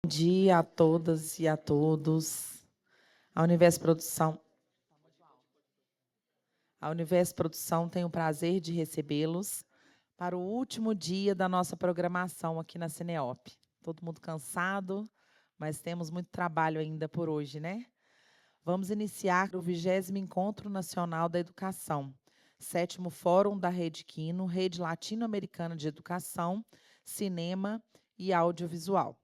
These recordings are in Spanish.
Bom dia a todas e a todos. A Universo Produção, a Universo Produção tem o prazer de recebê-los para o último dia da nossa programação aqui na Cineop. Todo mundo cansado, mas temos muito trabalho ainda por hoje, né? Vamos iniciar o 20º Encontro Nacional da Educação, 7º Fórum da Rede Quino, Rede Latino-Americana de Educação, Cinema e Audiovisual.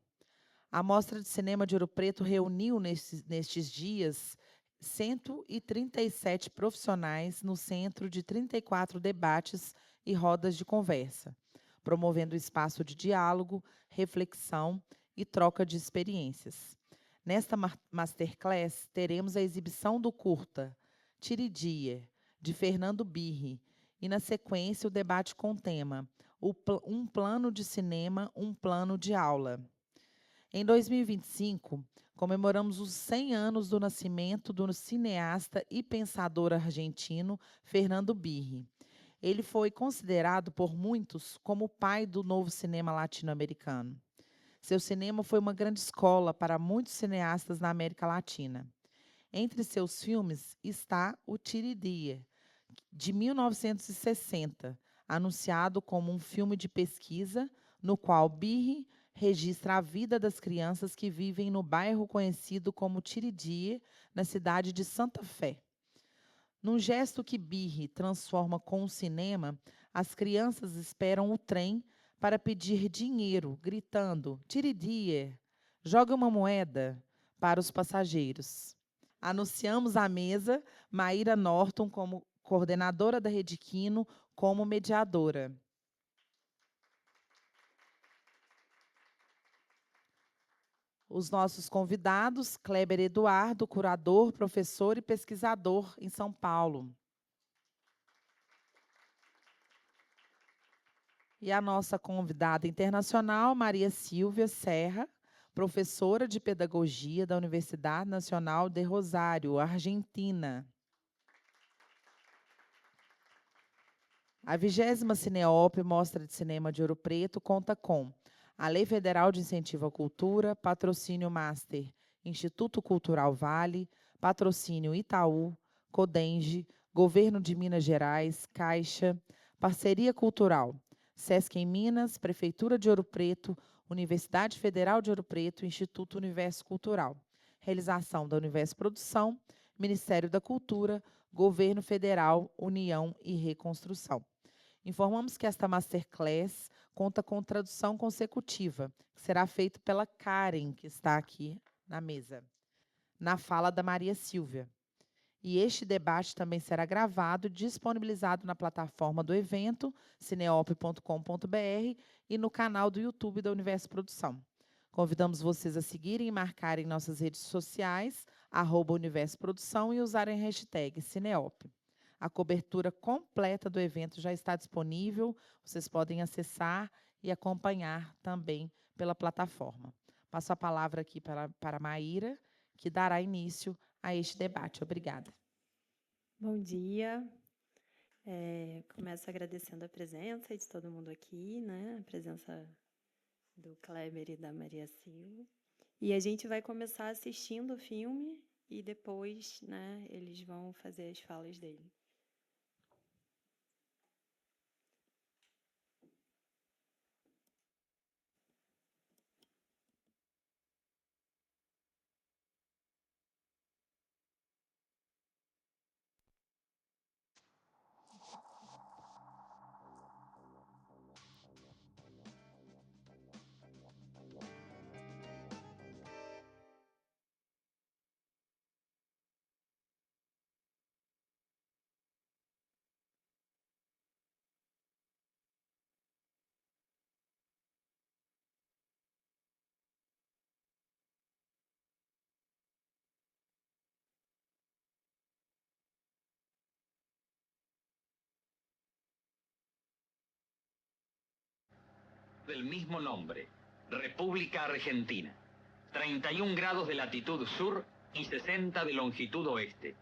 A Mostra de Cinema de Ouro Preto reuniu nestes dias 137 profissionais no centro de 34 debates e rodas de conversa, promovendo espaço de diálogo, reflexão e troca de experiências. Nesta masterclass, teremos a exibição do curta Tiridia, de Fernando Birri, e, na sequência, o debate com o tema Um plano de cinema, um plano de aula. Em 2025, comemoramos os 100 anos do nascimento do cineasta e pensador argentino Fernando Birri. Ele foi considerado por muitos como o pai do novo cinema latino-americano. Seu cinema foi uma grande escola para muitos cineastas na América Latina. Entre seus filmes está o Tiridia, de 1960, anunciado como um filme de pesquisa, no qual Birri registra a vida das crianças que vivem no bairro conhecido como Tiridia, na cidade de Santa Fé. Num gesto que Birri transforma com o cinema, as crianças esperam o trem para pedir dinheiro, gritando Tiridia, joga uma moeda para os passageiros. Anunciamos à mesa Maíra Norton como coordenadora da Rede Quino, como mediadora. Os nossos convidados, Kleber Eduardo, curador, professor e pesquisador em São Paulo. E a nossa convidada internacional, Maria Silvia Serra, professora de pedagogia da Universidade Nacional de Rosário, Argentina. A 20ª Cineop, Mostra de Cinema de Ouro Preto, conta com a Lei Federal de Incentivo à Cultura, patrocínio Master, Instituto Cultural Vale, patrocínio Itaú, Codenge, Governo de Minas Gerais, Caixa, Parceria Cultural, Sesc em Minas, Prefeitura de Ouro Preto, Universidade Federal de Ouro Preto, Instituto Universo Cultural. Realização da Universo Produção, Ministério da Cultura, Governo Federal, União e Reconstrução. Informamos que esta masterclass conta com tradução consecutiva, que será feita pela Karen, que está aqui na mesa, na fala da Maria Silvia. E este debate também será gravado e disponibilizado na plataforma do evento, cineop.com.br, e no canal do YouTube da Universo Produção. Convidamos vocês a seguirem e marcarem nossas redes sociais, @Universo Produção, e usarem a hashtag Cineop. A cobertura completa do evento já está disponível, vocês podem acessar e acompanhar também pela plataforma. Passo a palavra aqui para a Maíra, que dará início a este debate. Obrigada. Bom dia. Começo agradecendo a presença de todo mundo aqui, né? A presença do Kleber e da Maria Silva. E a gente vai começar assistindo o filme e depois, né, eles vão fazer as falas dele. Del mismo nombre, República Argentina, 31 grados de latitud sur y 60 de longitud oeste,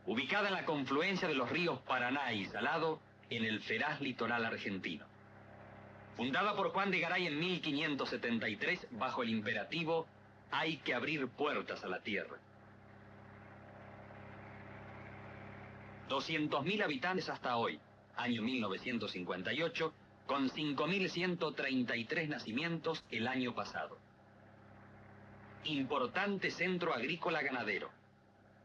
ubicada en la confluencia de los ríos Paraná y Salado en el feraz litoral argentino. Fundada por Juan de Garay en 1573 bajo el imperativo Hay que abrir puertas a la tierra. 200.000 habitantes hasta hoy, año 1958, con 5.133 nacimientos el año pasado. Importante centro agrícola ganadero,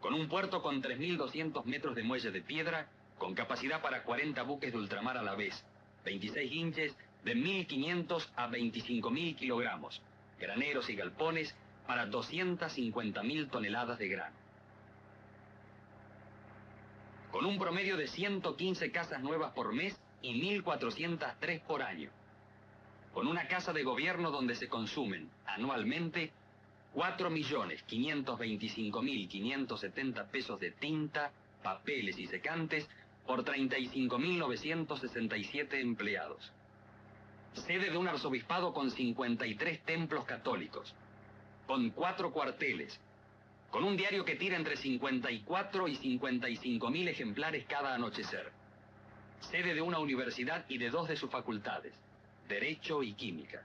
con un puerto con 3.200 metros de muelle de piedra, con capacidad para 40 buques de ultramar a la vez, 26 hinches de 1.500 a 25.000 kilogramos, graneros y galpones para 250.000 toneladas de grano. Con un promedio de 115 casas nuevas por mes y 1.403 por año. Con una casa de gobierno donde se consumen anualmente 4.525.570 pesos de tinta, papeles y secantes por 35.967 empleados. Sede de un arzobispado con 53 templos católicos, con 4 cuarteles, con un diario que tira entre 54 y 55.000 ejemplares cada anochecer. Sede de una universidad y de 2 de sus facultades, Derecho y Química.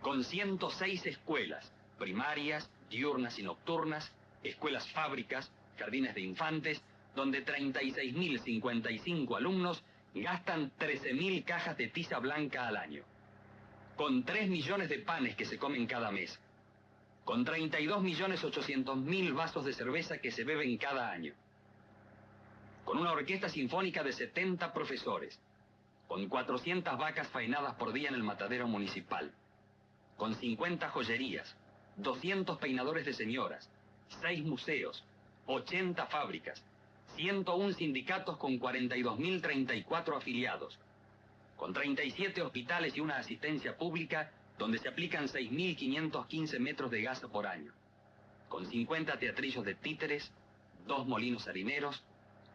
Con 106 escuelas, primarias, diurnas y nocturnas, escuelas fábricas, jardines de infantes, donde 36.055 alumnos gastan 13.000 cajas de tiza blanca al año. Con 3 millones de panes que se comen cada mes. Con 32.800.000 vasos de cerveza que se beben cada año. Con una orquesta sinfónica de 70 profesores. Con 400 vacas faenadas por día en el matadero municipal. Con 50 joyerías, 200 peinadores de señoras, 6 museos, 80 fábricas, 101 sindicatos con 42.034 afiliados, con 37 hospitales y una asistencia pública donde se aplican 6.515 metros de gas por año, con 50 teatrillos de títeres, 2 molinos harineros,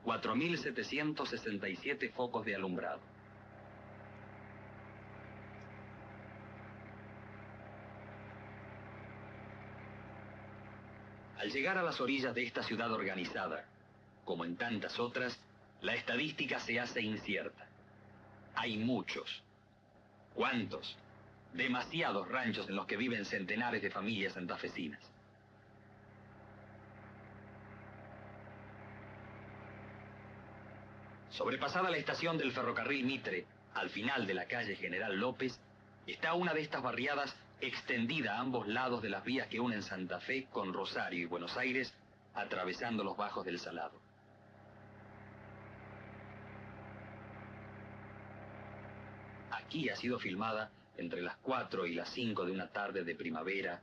4.767 focos de alumbrado. Al llegar a las orillas de esta ciudad organizada, como en tantas otras, la estadística se hace incierta. Hay muchos. ¿Cuántos? Demasiados ranchos en los que viven centenares de familias santafesinas. Sobrepasada la estación del ferrocarril Mitre, al final de la calle General López, está una de estas barriadas extendida a ambos lados de las vías que unen Santa Fe con Rosario y Buenos Aires, atravesando los bajos del Salado. Aquí ha sido filmada entre las 4 y las 5 de una tarde de primavera,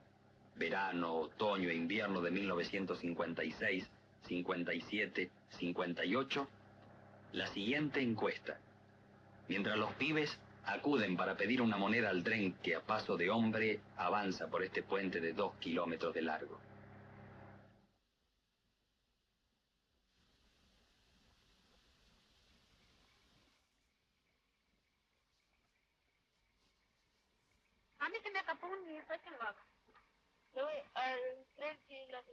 verano, otoño e invierno de 1956, 57, 58, la siguiente encuesta. Mientras los pibes acuden para pedir una moneda al tren que a paso de hombre avanza por este puente de 2 kilómetros de largo.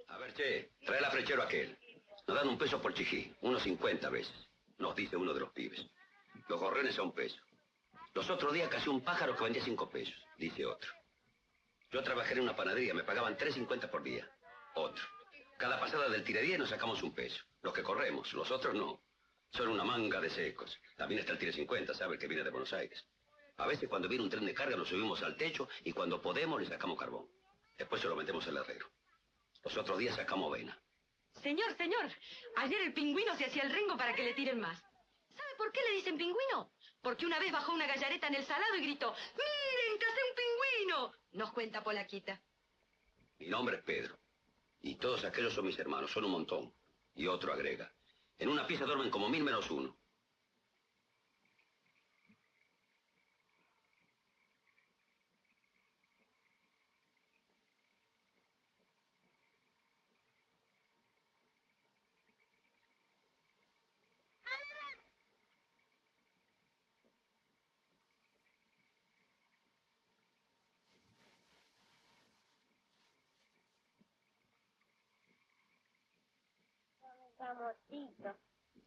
A ver, che, trae la frechero aquel. Nos dan 1 peso por chijí, 1.50 veces. Nos dice uno de los pibes. Los gorriones a 1 peso. Los otros días casi un pájaro que vendía 5 pesos, dice otro. Yo trabajé en una panadería, me pagaban 3.50 por día. Otro. Cada pasada del tiradía nos sacamos 1 peso. Los que corremos, los otros no. Son una manga de secos. También está el tire 50, ¿sabe? El que viene de Buenos Aires. A veces cuando viene un tren de carga nos subimos al techo y cuando podemos le sacamos carbón. Después se lo metemos al herrero. Los otros días sacamos avena. Señor, ayer el pingüino se hacía el rengo para que le tiren más. ¿Sabe por qué le dicen pingüino? Porque una vez bajó una gallareta en el salado y gritó: ¡Miren, cacé un pingüino! Nos cuenta Polaquita. Mi nombre es Pedro. Y todos aquellos son mis hermanos, son un montón. Y otro agrega. En una pieza duermen como 1000 menos uno.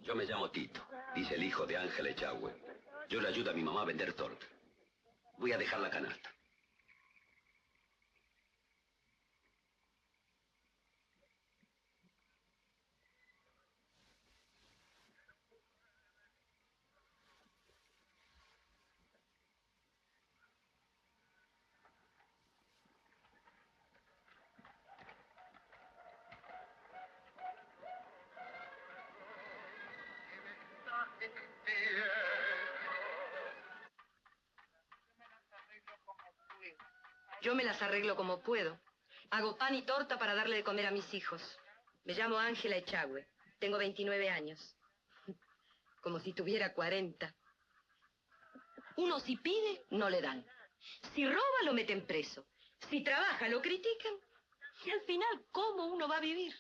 Yo me llamo Tito, dice el hijo de Ángela Echagüe. Yo le ayudo a mi mamá a vender torta. Voy a dejar la canasta. Yo me las arreglo como puedo. Hago pan y torta para darle de comer a mis hijos. Me llamo Ángela Echagüe. Tengo 29 años. Como si tuviera 40. Uno si pide, no le dan. Si roba, lo meten preso. Si trabaja, lo critican. Y al final, ¿cómo uno va a vivir?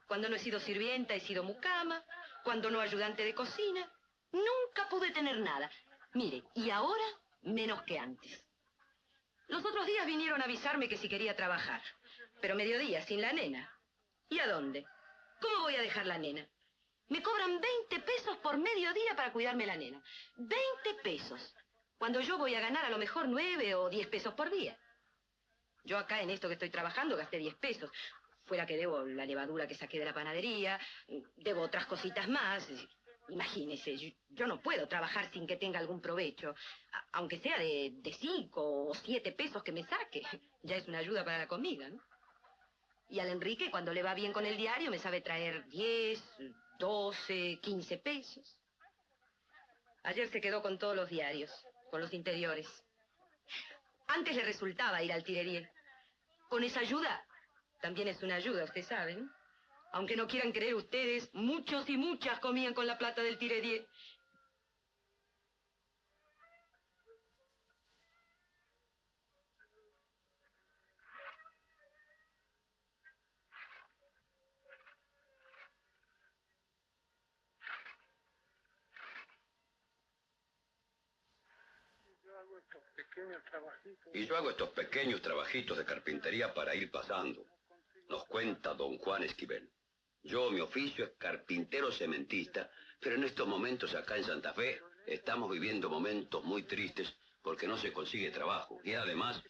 Cuando no he sido sirvienta, he sido mucama. Cuando no, ayudante de cocina. Nunca pude tener nada. Mire, y ahora, menos que antes. Los otros días vinieron a avisarme que si quería trabajar. Pero mediodía, sin la nena. ¿Y a dónde? ¿Cómo voy a dejar la nena? Me cobran 20 pesos por mediodía para cuidarme la nena. 20 pesos. Cuando yo voy a ganar a lo mejor 9 o 10 pesos por día. Yo acá en esto que estoy trabajando gasté 10 pesos. Fuera que debo la levadura que saqué de la panadería, debo otras cositas más. Imagínese, yo no puedo trabajar sin que tenga algún provecho. Aunque sea de 5 o 7 pesos que me saque. Ya es una ayuda para la comida, ¿no? Y al Enrique, cuando le va bien con el diario, me sabe traer 10, 12, 15 pesos. Ayer se quedó con todos los diarios, con los interiores. Antes le resultaba ir al Tirerié. Con esa ayuda, también es una ayuda, usted sabe, ¿no? Aunque no quieran creer ustedes, muchos y muchas comían con la plata del Tirerié. Y yo hago estos pequeños trabajitos de carpintería para ir pasando, nos cuenta don Juan Esquivel. Yo, mi oficio es carpintero cementista, pero en estos momentos acá en Santa Fe estamos viviendo momentos muy tristes porque no se consigue trabajo y además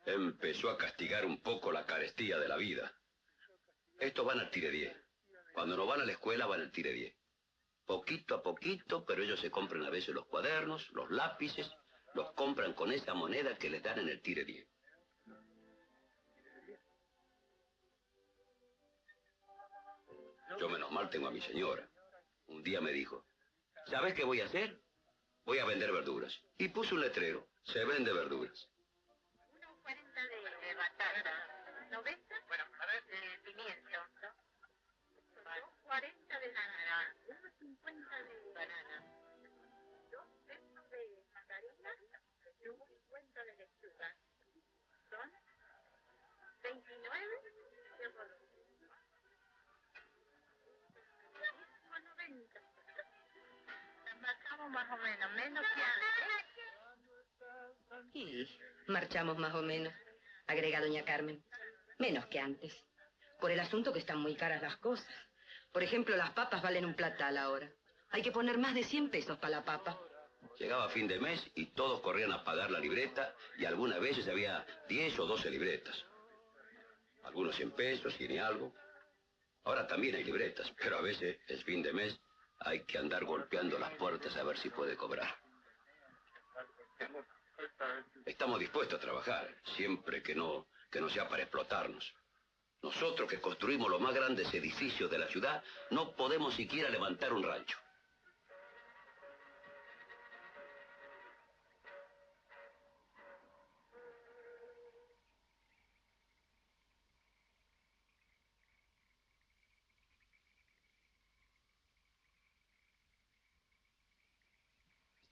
empezó a castigar un poco la carestía de la vida. Estos van al Tiredié. Cuando no van a la escuela van al Tiredié. Poquito a poquito, pero ellos se compran a veces los cuadernos, los lápices, los compran con esa moneda que les dan en el Tiredié. Yo menos mal tengo a mi señora. Un día me dijo, ¿sabes qué voy a hacer? Voy a vender verduras. Y puso un letrero, se vende verduras. Unos 40 de batata, 90 de pimiento, 40 de banana, unos 50 de banana, 2 pesos de mandarina y unos 50 de lechuga. Son 29 de boludo. 90. Marcamos más o menos que antes. Y marchamos más o menos, agrega doña Carmen. Menos que antes. Por el asunto que están muy caras las cosas. Por ejemplo, las papas valen un platal ahora. Hay que poner más de 100 pesos para la papa. Llegaba fin de mes y todos corrían a pagar la libreta y algunas veces había 10 o 12 libretas. Algunos 100 pesos, 100 y algo. Ahora también hay libretas, pero a veces es fin de mes, hay que andar golpeando las puertas a ver si puede cobrar. Estamos dispuestos a trabajar, siempre que no sea para explotarnos. Nosotros que construimos los más grandes edificios de la ciudad, no podemos siquiera levantar un rancho.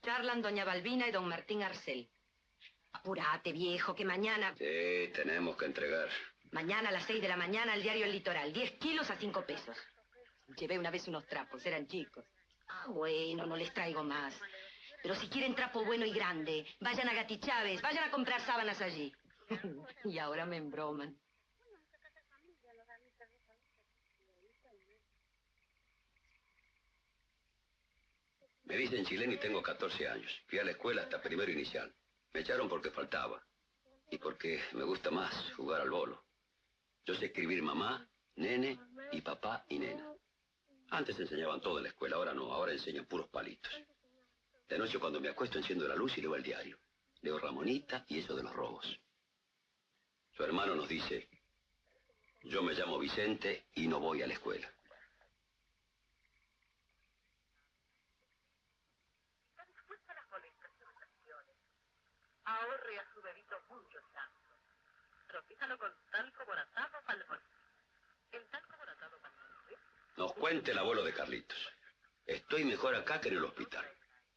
Charlan doña Balbina y don Martín Arcel. Apúrate, viejo, que mañana... Sí, tenemos que entregar. Mañana a las 6 de la mañana al diario El Litoral. 10 kilos a 5 pesos. Llevé una vez unos trapos, eran chicos. Ah, bueno, no les traigo más. Pero si quieren trapo bueno y grande, vayan a Gati Chávez, vayan a comprar sábanas allí. Y ahora me embroman. Me dicen chileno y tengo 14 años. Fui a la escuela hasta primero inicial. Me echaron porque faltaba. Y porque me gusta más jugar al bolo. Yo sé escribir mamá, nene y papá y nena. Antes enseñaban todo en la escuela, ahora no, ahora enseñan puros palitos. De noche cuando me acuesto enciendo la luz y leo el diario. Leo Ramonita y eso de los robos. Su hermano nos dice, yo me llamo Vicente y no voy a la escuela. y a su bebito muchos tantos. Tropízalo con talco boratado Palmolive. El talco boratado Palmolive. Nos cuente el abuelo de Carlitos. Estoy mejor acá que en el hospital.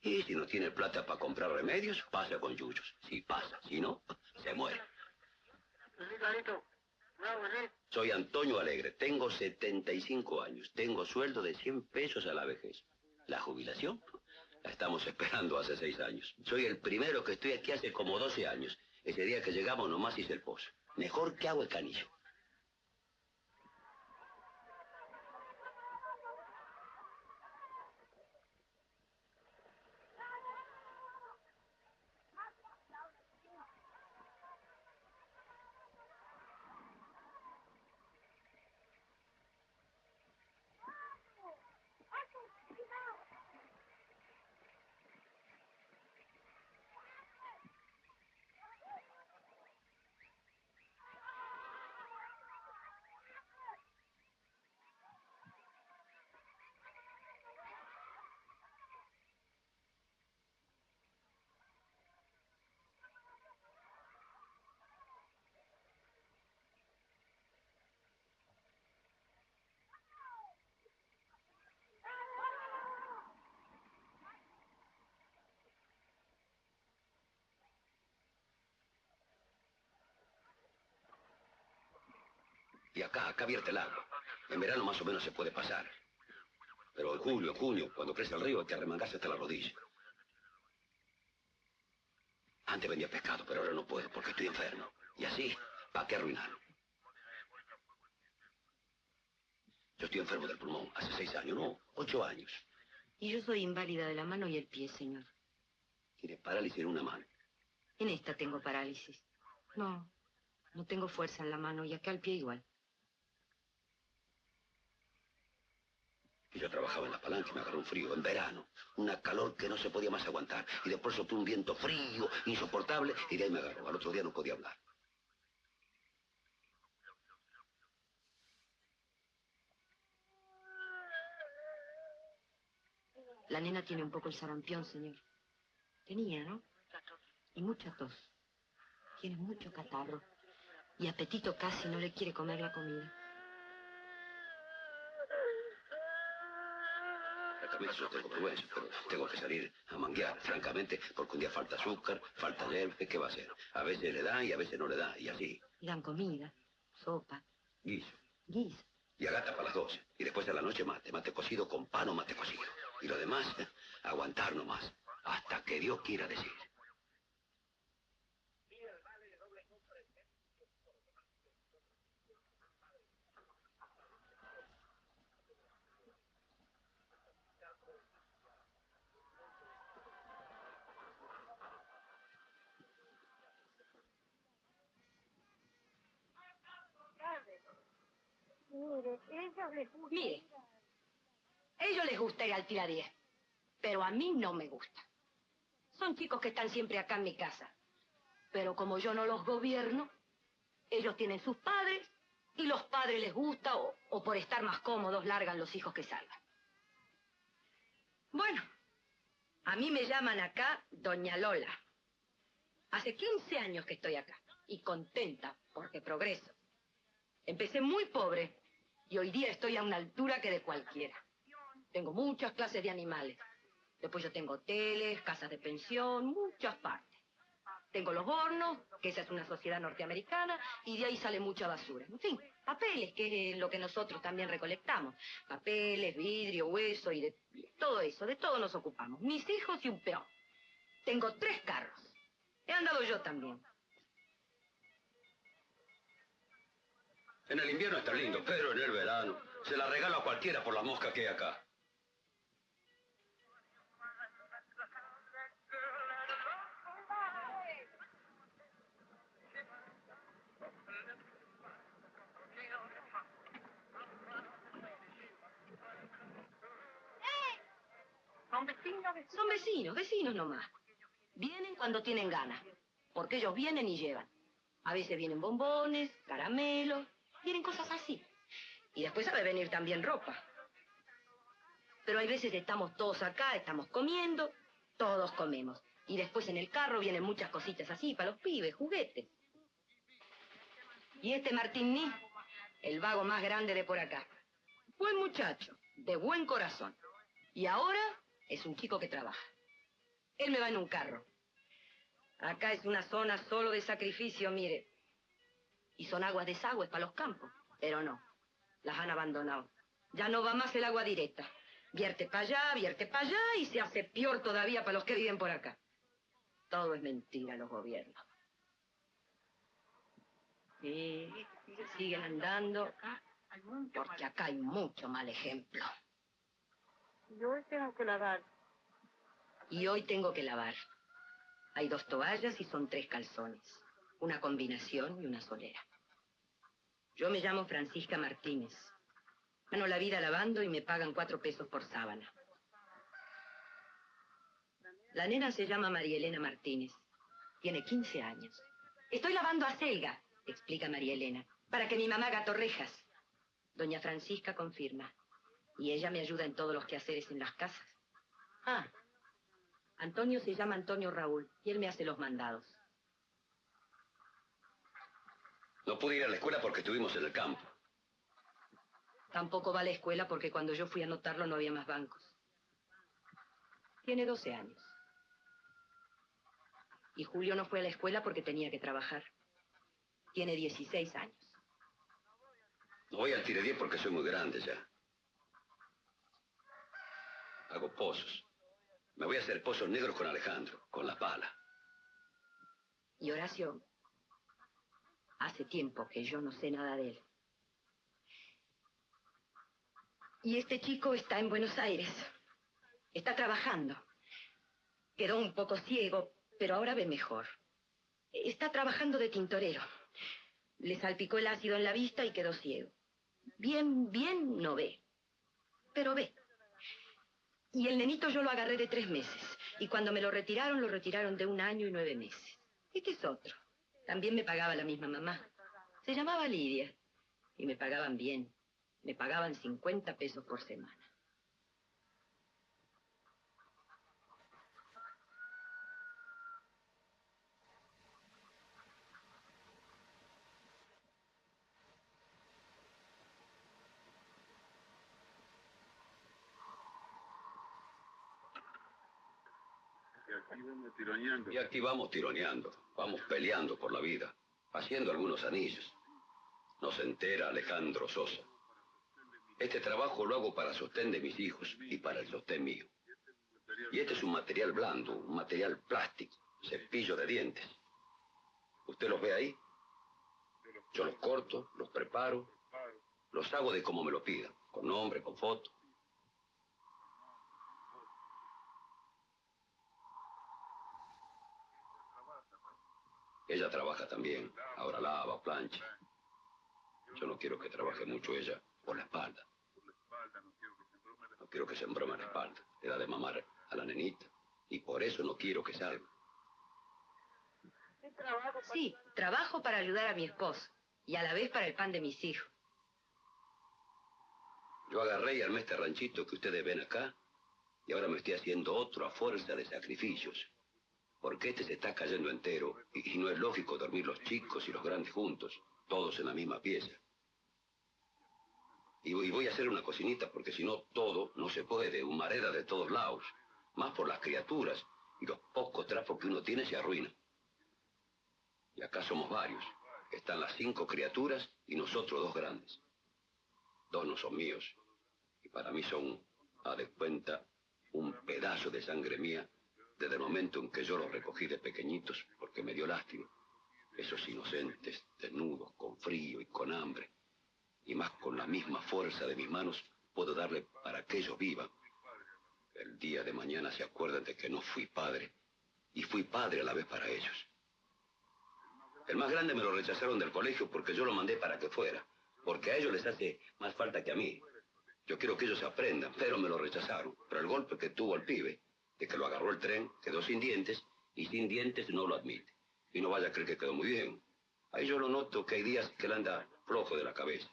Y si no tiene plata para comprar remedios, pasa con yuyos. Si pasa, si no, se muere. Soy Antonio Alegre, tengo 75 años, tengo sueldo de 100 pesos a la vejez. La jubilación la estamos esperando hace 6 años. Soy el primero que estoy aquí hace como 12 años. Ese día que llegamos nomás hice el pozo. Mejor que agua de canilla. Y acá vierte el agua. En verano más o menos se puede pasar. Pero en julio, en junio, cuando crece el río, hay que arremangarse hasta la rodilla. Antes vendía pescado, pero ahora no puedo porque estoy enfermo. Y así, ¿para qué arruinarlo? Yo estoy enfermo del pulmón hace 6 años, no, 8 años. Y yo soy inválida de la mano y el pie, señor. Tiene parálisis en una mano. En esta tengo parálisis. No, no tengo fuerza en la mano y acá el pie igual. Y yo trabajaba en la palanca y me agarró un frío en verano. Una calor que no se podía más aguantar. Y después sopló un viento frío, insoportable, y de ahí me agarró. Al otro día no podía hablar. La nena tiene un poco el sarampión, señor. Tenía, ¿no? Y mucha tos. Tiene mucho catarro. Y apetito casi, no le quiere comer la comida. Francamente yo tengo vergüenza, pero tengo que salir a manguear, francamente, porque un día falta azúcar, falta hierba, ¿qué va a hacer? A veces le da y a veces no le da, y así. Y dan comida, sopa, Guiso. guiso. Y agata para las 12. Y después a la noche mate, mate cocido con pan o mate cocido. Y lo demás, aguantar nomás, hasta que Dios quiera decir. Mire, a ellos les gusta ir al tira 10, pero a mí no me gusta. Son chicos que están siempre acá en mi casa. Pero como yo no los gobierno, ellos tienen sus padres y los padres les gusta o por estar más cómodos largan los hijos que salgan. Bueno, a mí me llaman acá Doña Lola. Hace 15 años que estoy acá y contenta porque progreso. Empecé muy pobre y hoy día estoy a una altura que de cualquiera. Tengo muchas clases de animales. Después yo tengo hoteles, casas de pensión, muchas partes. Tengo los hornos, que esa es una sociedad norteamericana, y de ahí sale mucha basura. En fin, papeles, que es lo que nosotros también recolectamos. Papeles, vidrio, hueso y de todo eso, de todo nos ocupamos. Mis hijos y un peón. Tengo 3 carros. He andado yo también. En el invierno está lindo, pero en el verano se la regalo a cualquiera por la mosca que hay acá. Son vecinos, vecinos nomás. Vienen cuando tienen ganas, porque ellos vienen y llevan. A veces vienen bombones, caramelos, vienen cosas así. Y después sabe venir también ropa. Pero hay veces que estamos todos acá, estamos comiendo, todos comemos. Y después en el carro vienen muchas cositas así, para los pibes, juguetes. Y este Martín, el vago más grande de por acá. Buen muchacho, de buen corazón. Y ahora es un chico que trabaja. Él me va en un carro. Acá es una zona solo de sacrificio, mire. Y son aguas desagües para los campos. Pero no, las han abandonado. Ya no va más el agua directa. Vierte para allá y se hace peor todavía para los que viven por acá. Todo es mentira, los gobiernos. Sí, siguen andando, porque acá hay mucho mal ejemplo. Yo hoy tengo que lavar. Y hoy tengo que lavar. Hay 2 toallas y son 3 calzones. Una combinación y una solera. Yo me llamo Francisca Martínez. Gano la vida lavando y me pagan 4 pesos por sábana. La nena se llama María Elena Martínez. Tiene 15 años. Estoy lavando acelga, explica María Elena, para que mi mamá haga torrejas. Doña Francisca confirma. Y ella me ayuda en todos los quehaceres en las casas. Ah, Antonio se llama Antonio Raúl y él me hace los mandados. No pude ir a la escuela porque estuvimos en el campo. Tampoco va a la escuela porque cuando yo fui a anotarlo no había más bancos. Tiene 12 años. Y Julio no fue a la escuela porque tenía que trabajar. Tiene 16 años. No voy al Tire 10 porque soy muy grande ya. Hago pozos. Me voy a hacer pozos negros con Alejandro, con la pala. Y Horacio, hace tiempo que yo no sé nada de él. Y este chico está en Buenos Aires. Está trabajando. Quedó un poco ciego, pero ahora ve mejor. Está trabajando de tintorero. Le salpicó el ácido en la vista y quedó ciego. Bien no ve. Pero ve. Y el nenito yo lo agarré de 3 meses. Y cuando me lo retiraron de 1 año y 9 meses. Este es otro. También me pagaba la misma mamá. Se llamaba Lidia. Y me pagaban bien. Me pagaban 50 pesos por semana. Y aquí vamos tironeando, vamos peleando por la vida, haciendo algunos anillos. No se entera Alejandro Sosa. Este trabajo lo hago para sostén de mis hijos y para el sostén mío. Y este es un material blando, un material plástico, cepillo de dientes. ¿Usted los ve ahí? Yo los corto, los preparo, los hago de como me lo pidan, con nombre, con foto. Ella trabaja también, ahora lava, plancha. Yo no quiero que trabaje mucho ella por la espalda. No quiero que se embrome la espalda. Le da de mamar a la nenita. Y por eso no quiero que salga. Sí, trabajo para ayudar a mi esposo. Y a la vez para el pan de mis hijos. Yo agarré y armé este ranchito que ustedes ven acá. Y ahora me estoy haciendo otro a fuerza de sacrificios. Porque este se está cayendo entero. Y no es lógico dormir los chicos y los grandes juntos. Todos en la misma pieza. Y voy a hacer una cocinita porque si no todo no se puede. Humareda de todos lados. Más por las criaturas. Y los pocos trapos que uno tiene se arruinan. Y acá somos varios. Están las 5 criaturas y nosotros 2 grandes. 2 no son míos. Y para mí son, a de cuenta, un pedazo de sangre mía desde el momento en que yo los recogí de pequeñitos porque me dio lástima. Esos inocentes, desnudos, con frío y con hambre. Y más con la misma fuerza de mis manos puedo darle para que ellos vivan. El día de mañana se acuerdan de que no fui padre. Y fui padre a la vez para ellos. El más grande me lo rechazaron del colegio porque yo lo mandé para que fuera. Porque a ellos les hace más falta que a mí. Yo quiero que ellos aprendan, pero me lo rechazaron. Pero el golpe que tuvo el pibe, de que lo agarró el tren, quedó sin dientes, y sin dientes no lo admite. Y no vaya a creer que quedó muy bien. Ahí yo lo noto que hay días que él anda flojo de la cabeza.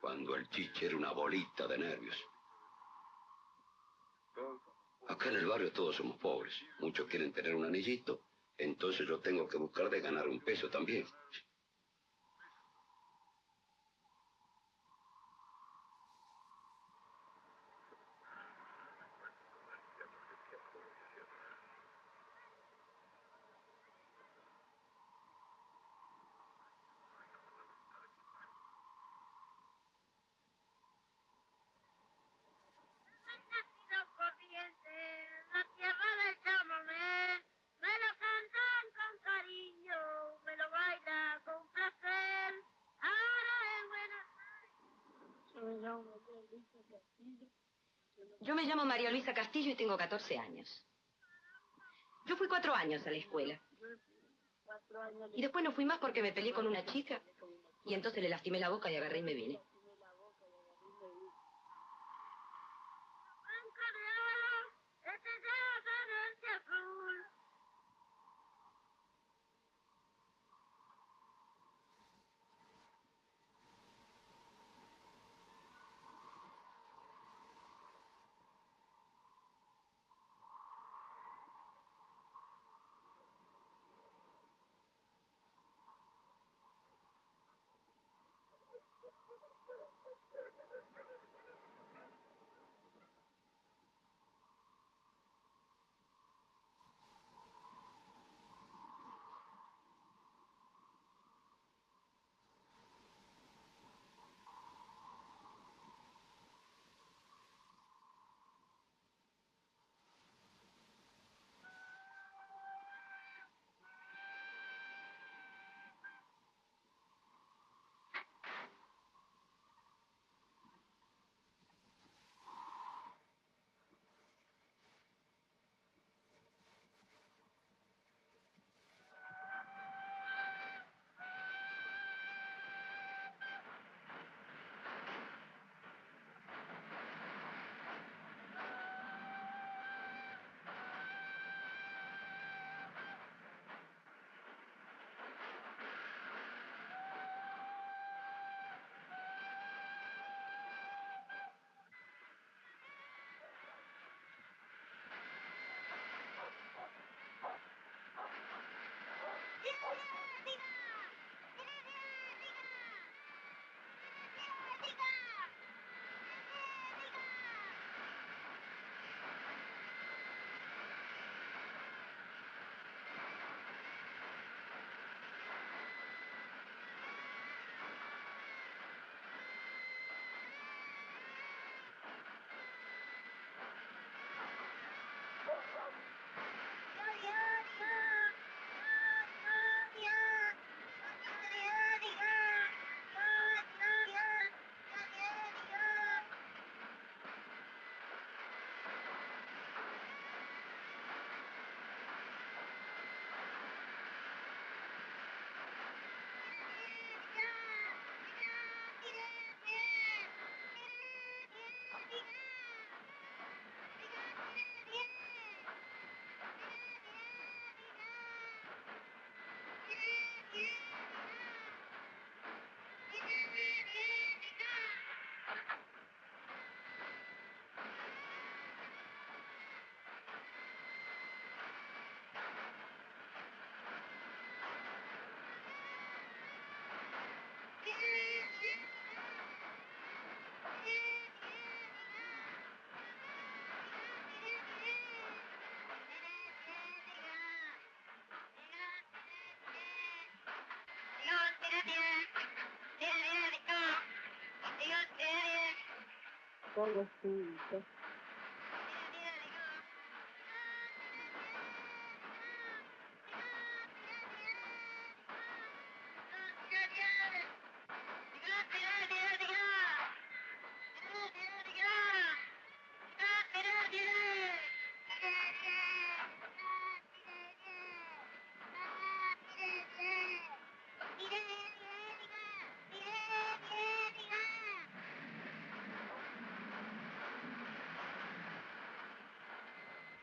Cuando el chiche era una bolita de nervios. Acá en el barrio todos somos pobres. Muchos quieren tener un anillito, entonces yo tengo que buscar de ganar un peso también. Nacido corriente, la tierra del chamamé, me lo cantan con cariño, me lo baila con placer. Ahora en Buenos Yo me llamo María Luisa Castillo y tengo 14 años. Yo fui 4 años a la escuela. Y después no fui más porque me peleé con una chica. Y entonces le lastimé la boca y agarré y me vine. Blanca de oro, estrellada en este azul.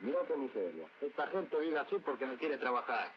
Mira qué miseria. Esta gente vive así porque no quiere trabajar.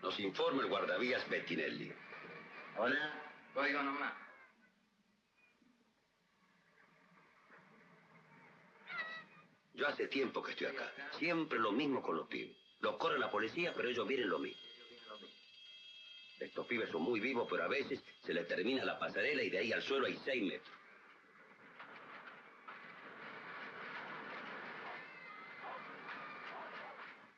Nos informa el guardavías Bettinelli. Hola, oigo nomás. Yo hace tiempo que estoy acá. Siempre lo mismo con los pibes. Los corre la policía, pero ellos vienen lo mismo. Estos pibes son muy vivos, pero a veces se les termina la pasarela y de ahí al suelo hay 6 metros.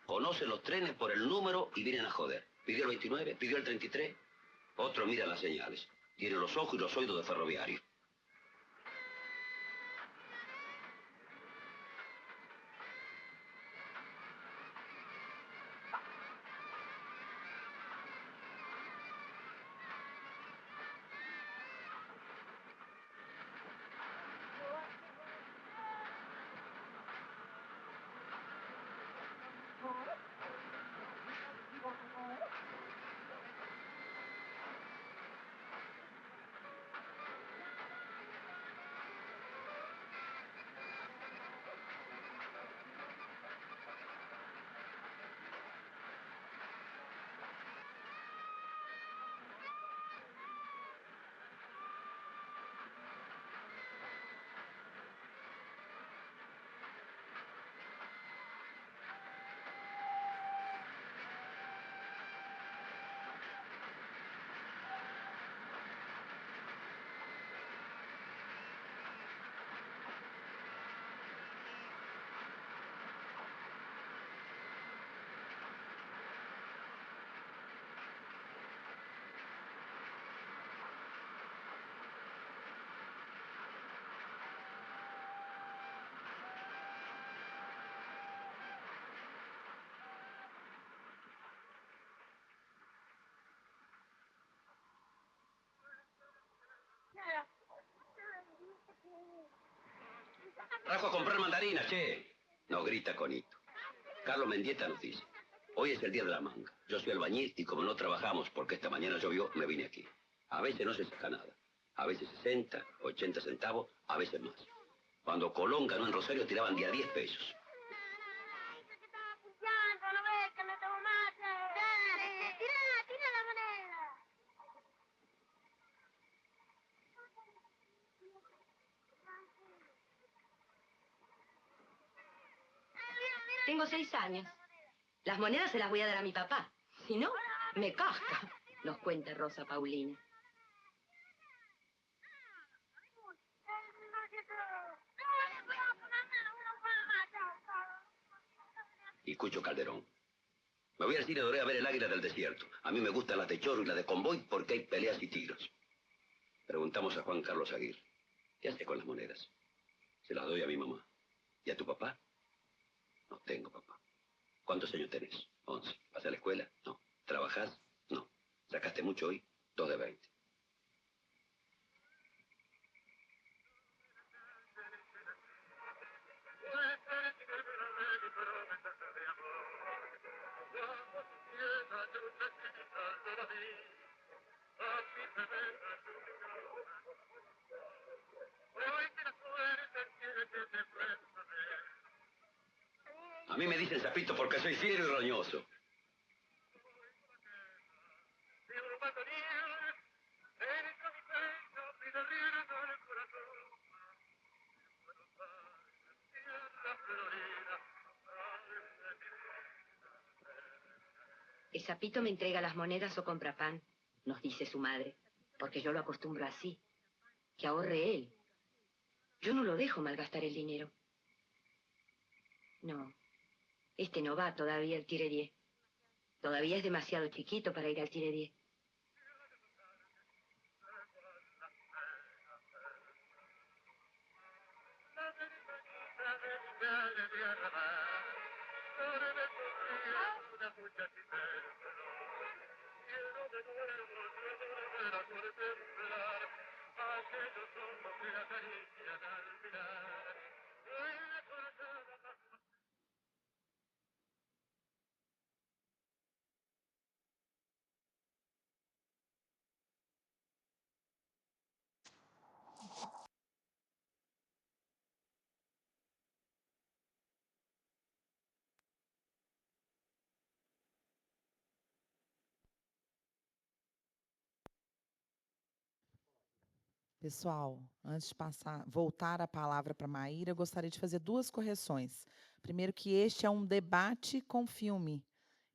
Conocen los trenes por el número y vienen a joder. Pidió el 29, pidió el 33. Otro mira las señales. Tiene los ojos y los oídos de ferroviario. Trajo a comprar mandarinas, che. No grita Conito. Carlos Mendieta nos dice: hoy es el día de la manga. Yo soy albañil y como no trabajamos porque esta mañana llovió, me vine aquí. A veces no se saca nada. A veces 60, 80 centavos, a veces más. Cuando Colón ganó en Rosario tiraban de a 10 pesos. Tengo 6 años. Las monedas se las voy a dar a mi papá. Si no, me casca, nos cuenta Rosa Paulina. Y Cucho Calderón: me voy al cine Doré a ver El Águila del Desierto. A mí me gustan las de Chorro y las de Convoy porque hay peleas y tiros. Preguntamos a Juan Carlos Aguirre: ¿qué hace con las monedas? Se las doy a mi mamá. ¿Y a tu papá? No tengo papá. ¿Cuántos años tenés? 11. ¿Vas a la escuela? No. ¿Trabajás? No. ¿Sacaste mucho hoy? 2 de 20. A mí me dicen sapito porque soy fiero y roñoso. El sapito me entrega las monedas o compra pan, nos dice su madre, porque yo lo acostumbro así, que ahorre él. Yo no lo dejo malgastar el dinero. No, este no va todavía al tire 10. Todavía es demasiado chiquito para ir al tire 10. Pessoal, antes de voltar a palavra para Maíra, eu gostaria de fazer 2 correções. Primeiro que este é um debate com filme,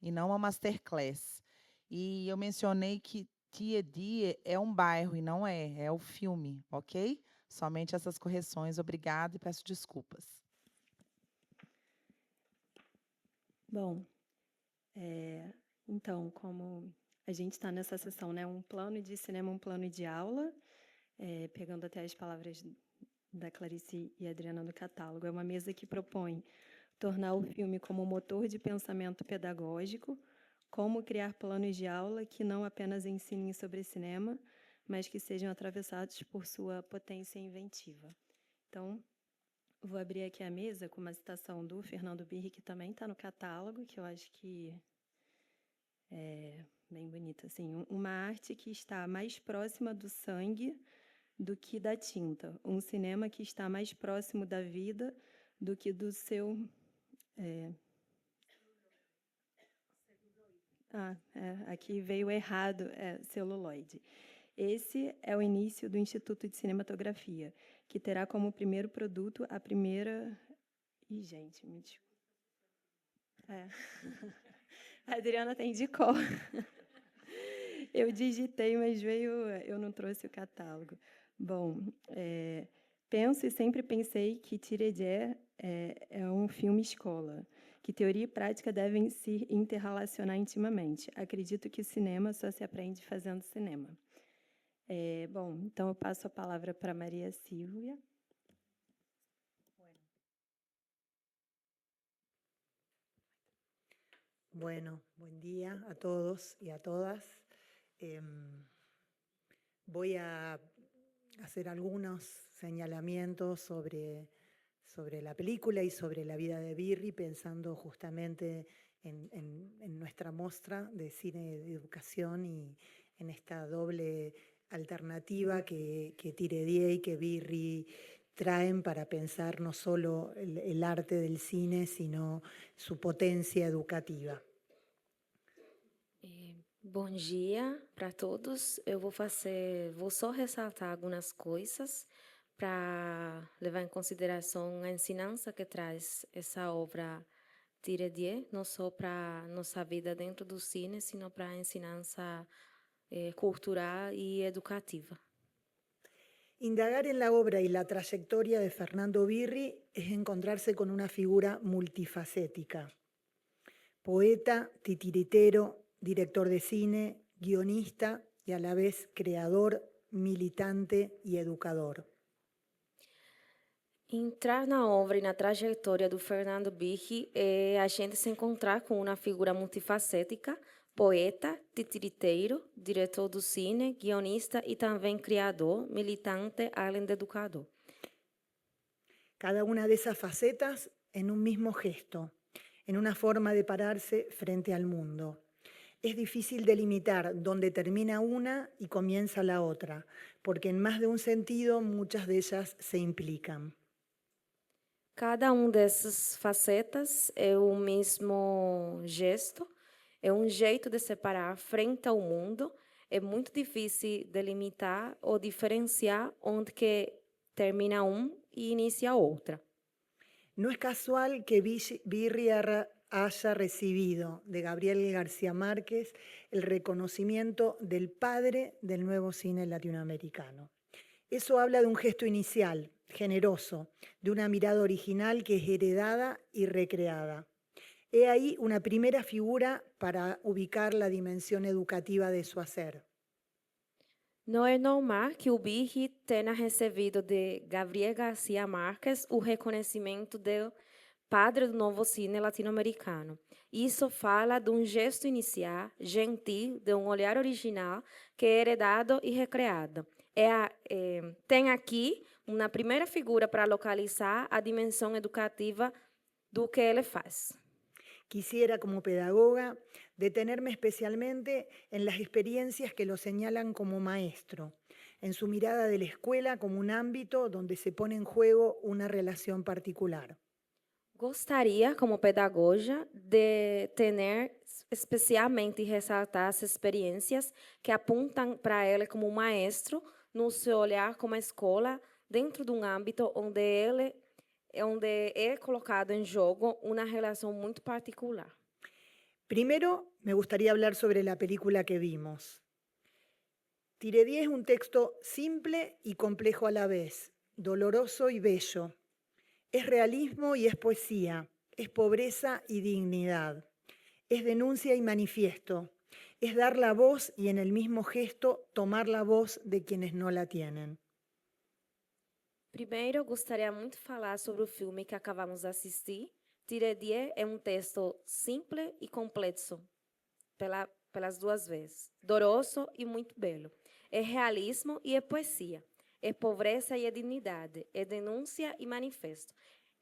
e não uma masterclass. E eu mencionei que Tiedie é um bairro, e não é o filme, ok? Somente essas correções, obrigada e peço desculpas. Bom, então, como a gente está nessa sessão, né, um plano de cinema, um plano de aula, pegando até as palavras da Clarice e Adriana no catálogo, é uma mesa que propõe tornar o filme como motor de pensamento pedagógico, como criar planos de aula que não apenas ensinem sobre cinema, mas que sejam atravessados por sua potência inventiva. Então, vou abrir aqui a mesa com uma citação do Fernando Birri, que também está no catálogo, que eu acho que é bem bonita. Assim, uma arte que está mais próxima do sangue do que da tinta. Um cinema que está mais próximo da vida do que do seu... aqui veio errado, celuloide. Esse é o início do Instituto de Cinematografia, que terá como primeiro produto a primeira... Ih, gente, me desculpa. A Adriana tem de cor. Eu digitei, mas eu não trouxe o catálogo. Bom, penso e sempre pensei que Tiredier é um filme escola, que teoria e prática devem se interrelacionar intimamente. Acredito que cinema só se aprende fazendo cinema. Bom, então eu passo a palavra para Maria Silvia. Bueno, buen día a todos y a todas. Voy a hacer algunos señalamientos sobre la película y sobre la vida de Birri, pensando justamente en nuestra muestra de cine de educación y en esta doble alternativa que Tiredier y que Birri traen para pensar no solo el arte del cine, sino su potencia educativa. Bom dia para todos. Eu vou só ressaltar algumas coisas para levar em consideração a ensinança que traz essa obra Tiredier, não só para nossa vida dentro do cine, sino para a ensinança cultural e educativa. Indagar en la obra y la trayectoria de Fernando Birri es encontrarse con una figura multifacética. Poeta, titiritero, director de cine, guionista y a la vez creador, militante y educador. Entrar na obra e na trajetória do Fernando Birri é a gente se encontrar com uma figura multifacética, poeta, titiriteiro, diretor do cine, guionista e também criador, militante, além de educador. Cada una de esas facetas en un mismo gesto, en una forma de pararse frente al mundo. Es difícil delimitar dónde termina una y comienza la otra, porque en más de un sentido muchas de ellas se implican. Cada dessas facetas é o mesmo gesto, é um jeito de separar frente ao mundo. É muito difícil delimitar ou diferenciar onde que termina e inicia outra. No es casual que Birri haya recibido de Gabriel García Márquez el reconocimiento del padre del nuevo cine latinoamericano. Eso habla de un gesto inicial, generoso, de una mirada original que es heredada y recreada. He ahí una primera figura para ubicar la dimensión educativa de su hacer. Não é normal que o Birri tenha recebido de Gabriel García Márquez o reconhecimento do padre do novo cine latino-americano. Isso fala de um gesto inicial, gentil, de um olhar original que é heredado e recriado. Tem aqui uma primeira figura para localizar a dimensão educativa do que ele faz. Quisiera, como pedagoga, detenerme especialmente en las experiencias que lo señalan como maestro, en su mirada de la escuela como un ámbito donde se pone en juego una relación particular. Gostaria, como pedagoga, de ter especialmente ressaltar as experiências que apontam para ele como maestro no seu olhar como escola dentro de um âmbito onde é colocado em jogo uma relação muito particular. Primero, me gustaría hablar sobre la película que vimos. Tiré es un texto simple y complejo a la vez, doloroso y bello. Es realismo y es poesía, es pobreza y dignidad, es denuncia y manifiesto, es dar la voz y en el mismo gesto tomar la voz de quienes no la tienen. Primeiro, gostaria muito de falar sobre o filme que acabamos de assistir. Tiredier é um texto simples e complexo, pelas duas vezes. Doloroso e muito belo. É realismo e é poesia. É pobreza e é dignidade. É denúncia e manifesto.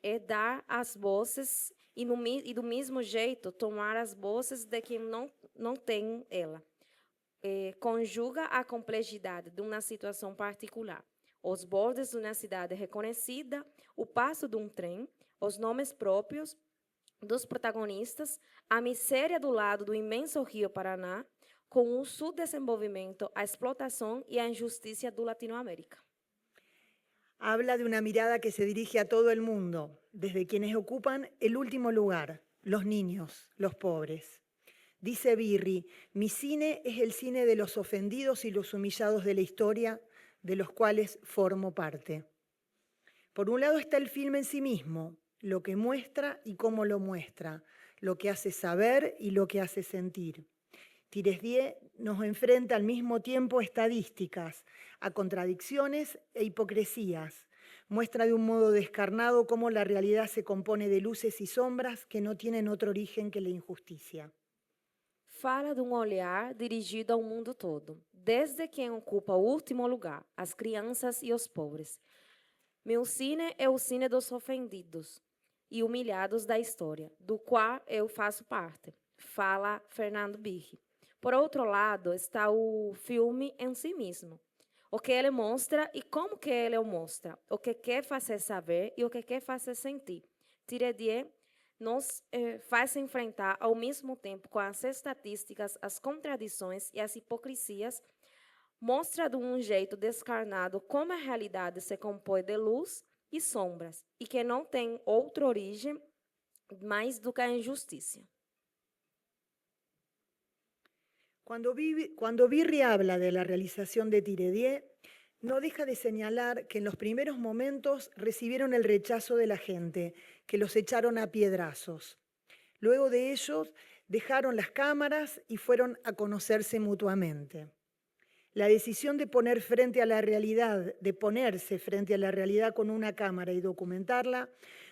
É dar as vozes e do mesmo jeito tomar as vozes de quem não tem ela. Conjuga a complexidade de uma situação particular. Os bordes de uma cidade reconhecida, o passo de um trem, os nomes próprios dos protagonistas, a miséria do lado do imenso rio Paraná, com o subdesenvolvimento, a explotação e a injustiça do Latinoamérica. Habla de una mirada que se dirige a todo el mundo, desde quienes ocupan el último lugar, los niños, los pobres. Dice Birri, mi cine es el cine de los ofendidos y los humillados de la historia, de los cuales formo parte. Por un lado está el filme en sí mismo, lo que muestra y cómo lo muestra, lo que hace saber y lo que hace sentir. Tiredier nos enfrenta al mismo tiempo a estadísticas, a contradicciones e hipocresías. Muestra de un modo descarnado cómo la realidad se compone de luces y sombras que no tienen otro origen que la injusticia. Fala de um olhar dirigido ao mundo todo, desde quem ocupa o último lugar, as crianças e os pobres. Meu cine é o cine dos ofendidos e humilhados da história, do qual eu faço parte, fala Fernando Birri. Por outro lado, está o filme em si mesmo, o que ele mostra e como que ele o mostra, o que quer fazer saber e o que quer fazer sentir. Tiredier nos faz enfrentar ao mesmo tempo com as estatísticas, as contradições e as hipocrisias, mostra de um jeito descarnado como a realidade se compõe de luz e sombras e que não tem outra origem mais do que a injustiça. Cuando Birri habla de la realización de Tiredier, no deja de señalar que en los primeros momentos recibieron el rechazo de la gente, que los echaron a piedrazos. Luego de ellos dejaron las cámaras y fueron a conocerse mutuamente. La decisión de ponerse frente a la realidad con una cámara y documentarla,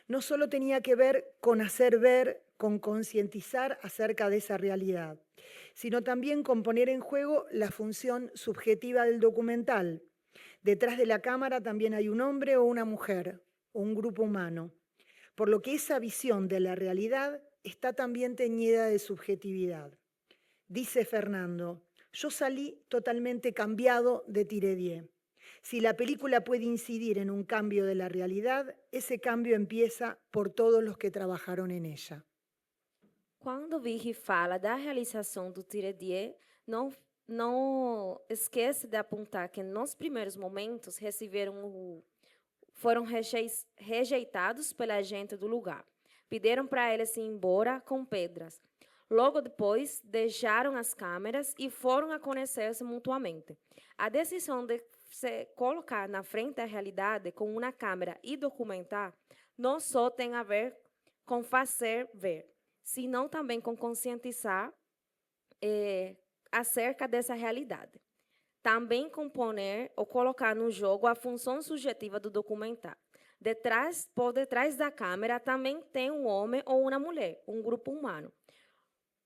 no solo tenía que ver con hacer ver, con concientizar acerca de esa realidad, sino también con poner en juego la función subjetiva del documental. Detrás de la cámara también hay un hombre o una mujer, o un grupo humano, por lo que esa visión de la realidad está también teñida de subjetividad. Dice Fernando, yo salí totalmente cambiado de Tiredier. Si la película puede incidir en un cambio de la realidad, ese cambio empieza por todos los que trabajaron en ella. Quando Birri fala da realização do Tiredier, não esquece de apontar que nos primeiros momentos foram rejeitados pela gente do lugar. Pediram para eles ir embora com pedras. Logo depois, deixaram as câmeras e foram a conhecer-se mutuamente. A decisão de se colocar na frente da realidade com uma câmera e documentar não só tem a ver com fazer ver, senão também com conscientizar acerca dessa realidade. Também componer ou colocar no jogo a função subjetiva do documentário. Por detrás da câmera também tem um homem ou uma mulher, um grupo humano.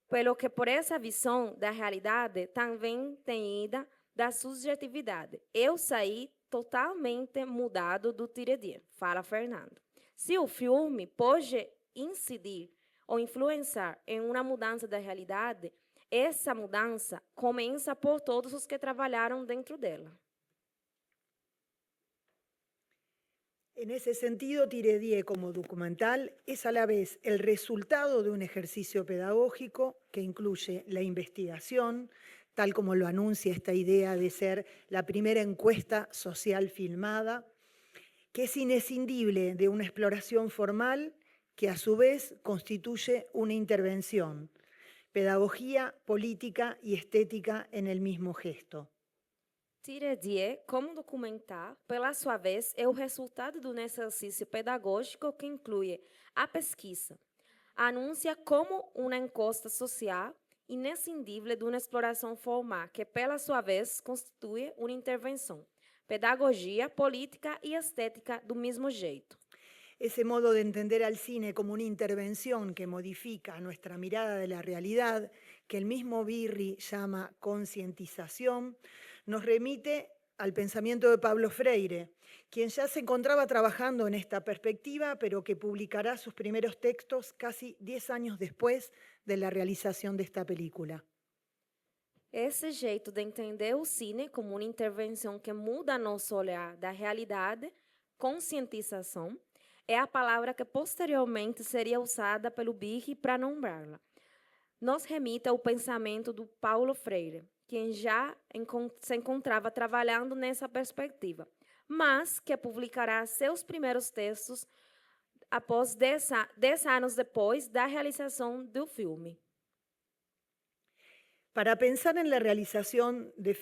Pelo que por essa visão da realidade também tem ida da subjetividade. Eu saí totalmente mudado do Tiredier, fala Fernando. Se o filme pode incidir ou influenciar em uma mudança da realidade, essa mudança começa por todos os que trabalharam dentro dela. En ese sentido, Tiredier como documental es a la vez el resultado de un ejercicio pedagógico que incluye la investigación, tal como lo anuncia esta idea de ser la primera encuesta social filmada, que es inescindible de una exploración formal que a su vez constituye una intervención, pedagogía, política y estética en el mismo gesto. Tiredier, como documentar, pela sua vez, é o resultado de um exercício pedagógico que inclui a pesquisa. Anuncia como uma encosta social inescindível de uma exploração formal, que, pela sua vez, constitui uma intervenção. Pedagogia, política e estética do mesmo jeito. Ese modo de entender al cine como una intervención que modifica nuestra mirada de la realidad, que el mismo Birri llama concientización, nos remite al pensamiento de Pablo Freire, quien ya se encontraba trabajando en esta perspectiva, pero que publicará sus primeros textos casi 10 años después de la realización de esta película. Esse jeito de entender o cine como uma intervenção que muda nosso olhar da realidade, conscientização, é a palavra que posteriormente seria usada pelo Birri para nombrá-la. Nos remite ao pensamento do Paulo Freire, quem já se encontrava trabalhando nessa perspectiva, mas que publicará seus primeiros textos após 10 anos depois da realização do filme. Para pensar en la realización del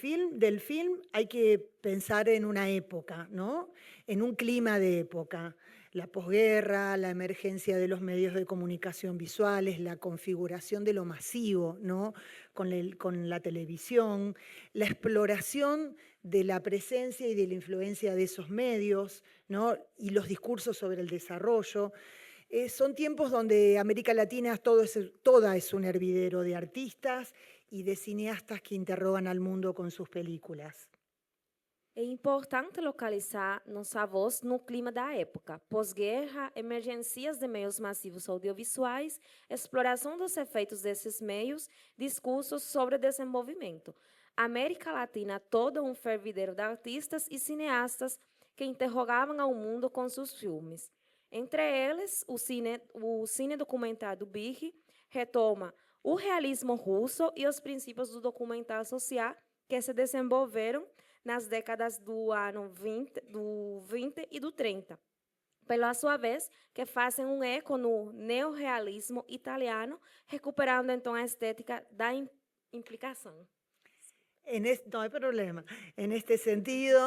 film hay que pensar en una época, ¿no? En un clima de época. La posguerra, la emergencia de los medios de comunicación visuales, la configuración de lo masivo, ¿no? Con la televisión, la exploración de la presencia y de la influencia de esos medios, ¿no? Y los discursos sobre el desarrollo. Son tiempos donde América Latina toda es un hervidero de artistas y de cineastas que interrogan al mundo con sus películas. É importante localizar nossa voz no clima da época, pós-guerra, emergências de meios massivos audiovisuais, exploração dos efeitos desses meios, discursos sobre desenvolvimento. A América Latina toda um fervideiro de artistas e cineastas que interrogavam ao mundo com seus filmes. Entre eles, o cine documentário do Birri retoma o realismo russo e os princípios do documentário social que se desenvolveram nas décadas do 20 e do 30. Pela sua vez, que fazem um eco no neorrealismo italiano, recuperando então a estética da implicação. No hay problema. En este sentido,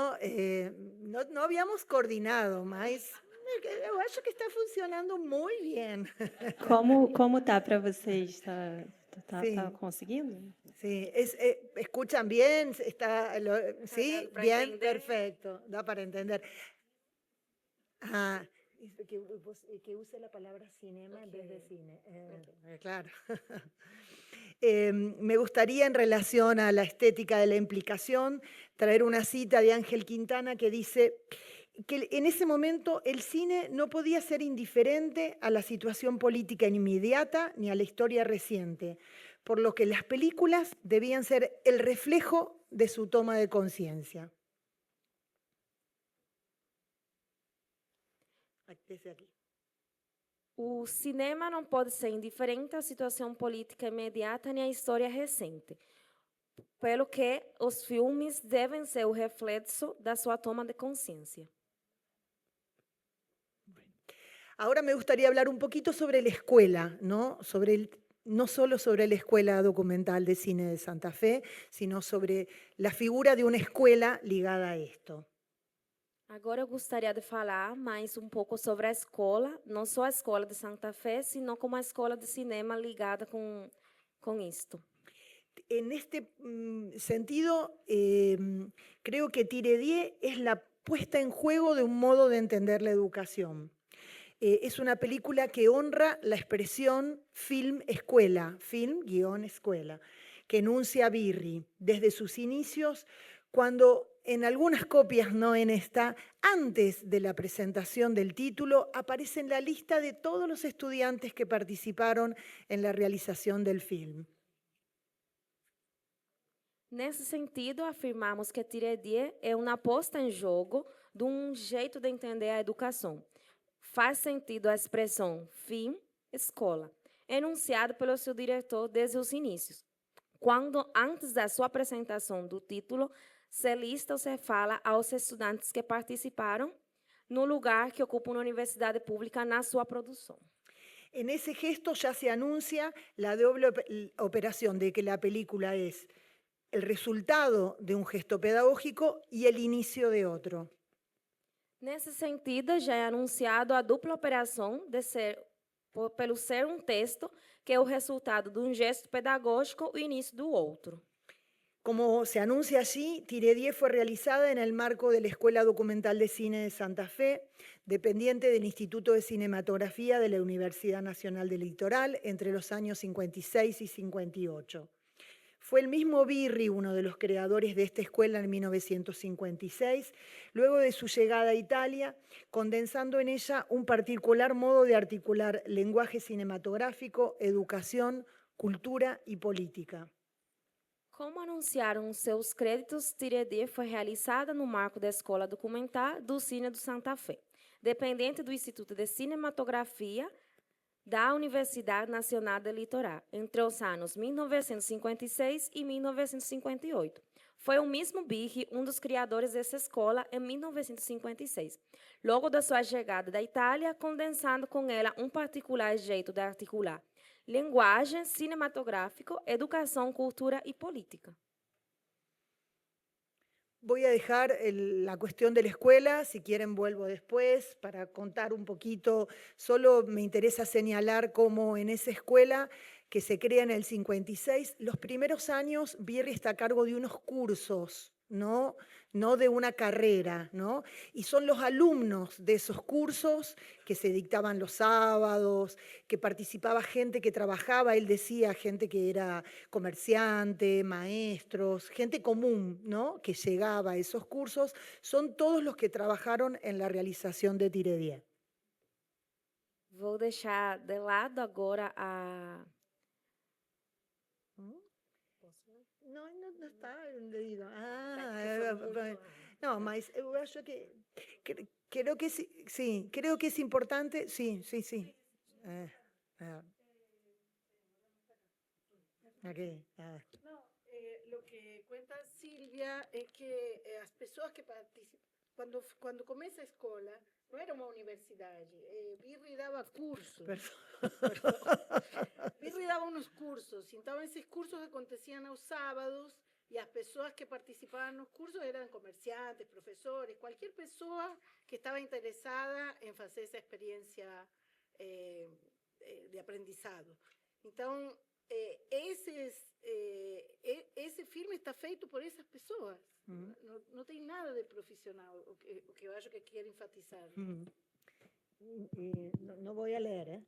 no habíamos coordinado, mas eu acho que está funcionando muy bien. Como tá para vocês? Tá conseguindo? Sí, ¿escuchan bien? ¿Sí? Bien, entender. perfecto, da para entender. Que use la palabra cinema en vez de cine. Claro. Me gustaría, en relación a la estética de la implicación, traer una cita de Ángel Quintana que dice que en ese momento el cine no podía ser indiferente a la situación política inmediata ni a la historia reciente, por lo que las películas debían ser el reflejo de su toma de conciencia. Desde aquí. O cinema não pode ser indiferente à situação política imediata nem à história recente, pelo que os filmes devem ser o reflexo da sua toma de consciência. Ahora me gustaría hablar un poquito sobre la escuela, ¿no? No solo sobre la Escuela Documental de Cine de Santa Fe, sino sobre la figura de una escuela ligada a esto. Agora eu gostaria de falar mais um pouco sobre a escola, não só a Escola de Santa Fe, sino como a escola de cinema ligada com isto. En este sentido, creo que Tiredier es la puesta en juego de un modo de entender la educación. Es una película que honra la expresión film-escuela, film-escuela, que enuncia Birri desde sus inicios, cuando en algunas copias, no en esta, antes de la presentación del título, aparece en la lista de todos los estudiantes que participaron en la realización del film. Nesse sentido, afirmamos que Tiredier é uma posta em jogo de um jeito de entender a educação. Faz sentido a expressão film, escola, enunciado pelo seu diretor desde os inícios, quando, antes da sua apresentação do título, se lista ou se fala aos estudantes que participaram no lugar que ocupa uma universidade pública na sua produção. En ese gesto ya se anuncia la doble operación de que la película es el resultado de un gesto pedagógico y el inicio de otro. Nesse sentido, já é anunciado a dupla operação de ser, pelo ser um texto que é o resultado de um gesto pedagógico e o início do outro. Como se anuncia allí, Tiredié fue realizada en el marco de la Escuela Documental de Cine de Santa Fe, dependiente del Instituto de Cinematografía de la Universidad Nacional del Litoral, entre los años 56 y 58. Fue el mismo Birri uno de los creadores de esta escuela en 1956, luego de su llegada a Italia, condensando en ella un particular modo de articular lenguaje cinematográfico, educación, cultura y política. Como anunciaram seus créditos, Tiredié foi realizada no marco da Escola Documental do Cine do Santa Fé, dependente do Instituto de Cinematografia da Universidade Nacional do Litoral, entre os anos 1956 e 1958. Foi o mesmo Birri um dos criadores dessa escola em 1956, logo da sua chegada da Itália, condensando com ela um particular jeito de articular linguagem, cinematográfico, educação, cultura y política. Voy a dejar la cuestión de la escuela, si quieren vuelvo después para contar un poquito. Solo me interesa señalar cómo en esa escuela que se crea en el 56, los primeros años Birri está a cargo de unos cursos, no de una carrera, ¿no? Y son los alumnos de esos cursos que se dictaban los sábados, que participaba gente que trabajaba, él decía, gente que era comerciante, maestros, gente común, ¿no? Que llegaba a esos cursos, son todos los que trabajaron en la realización de Tiredié. Vou deixar de lado agora a... No está leído. No, mas eu acho que creo que sí, creo que es importante, sí. Aquí. No, lo que cuenta Silvia es que as pessoas que participam, quando começa a escola, não era uma universidade, Birri dava cursos. Birri dava uns cursos, então esses cursos aconteciam aos sábados e as pessoas que participavam nos cursos eram comerciantes, professores, qualquer pessoa que estava interessada em fazer essa experiência de aprendizado. Então, esse filme está feito por essas pessoas. Não tem nada de profissional, o que eu acho que quero enfatizar. No voy a leer,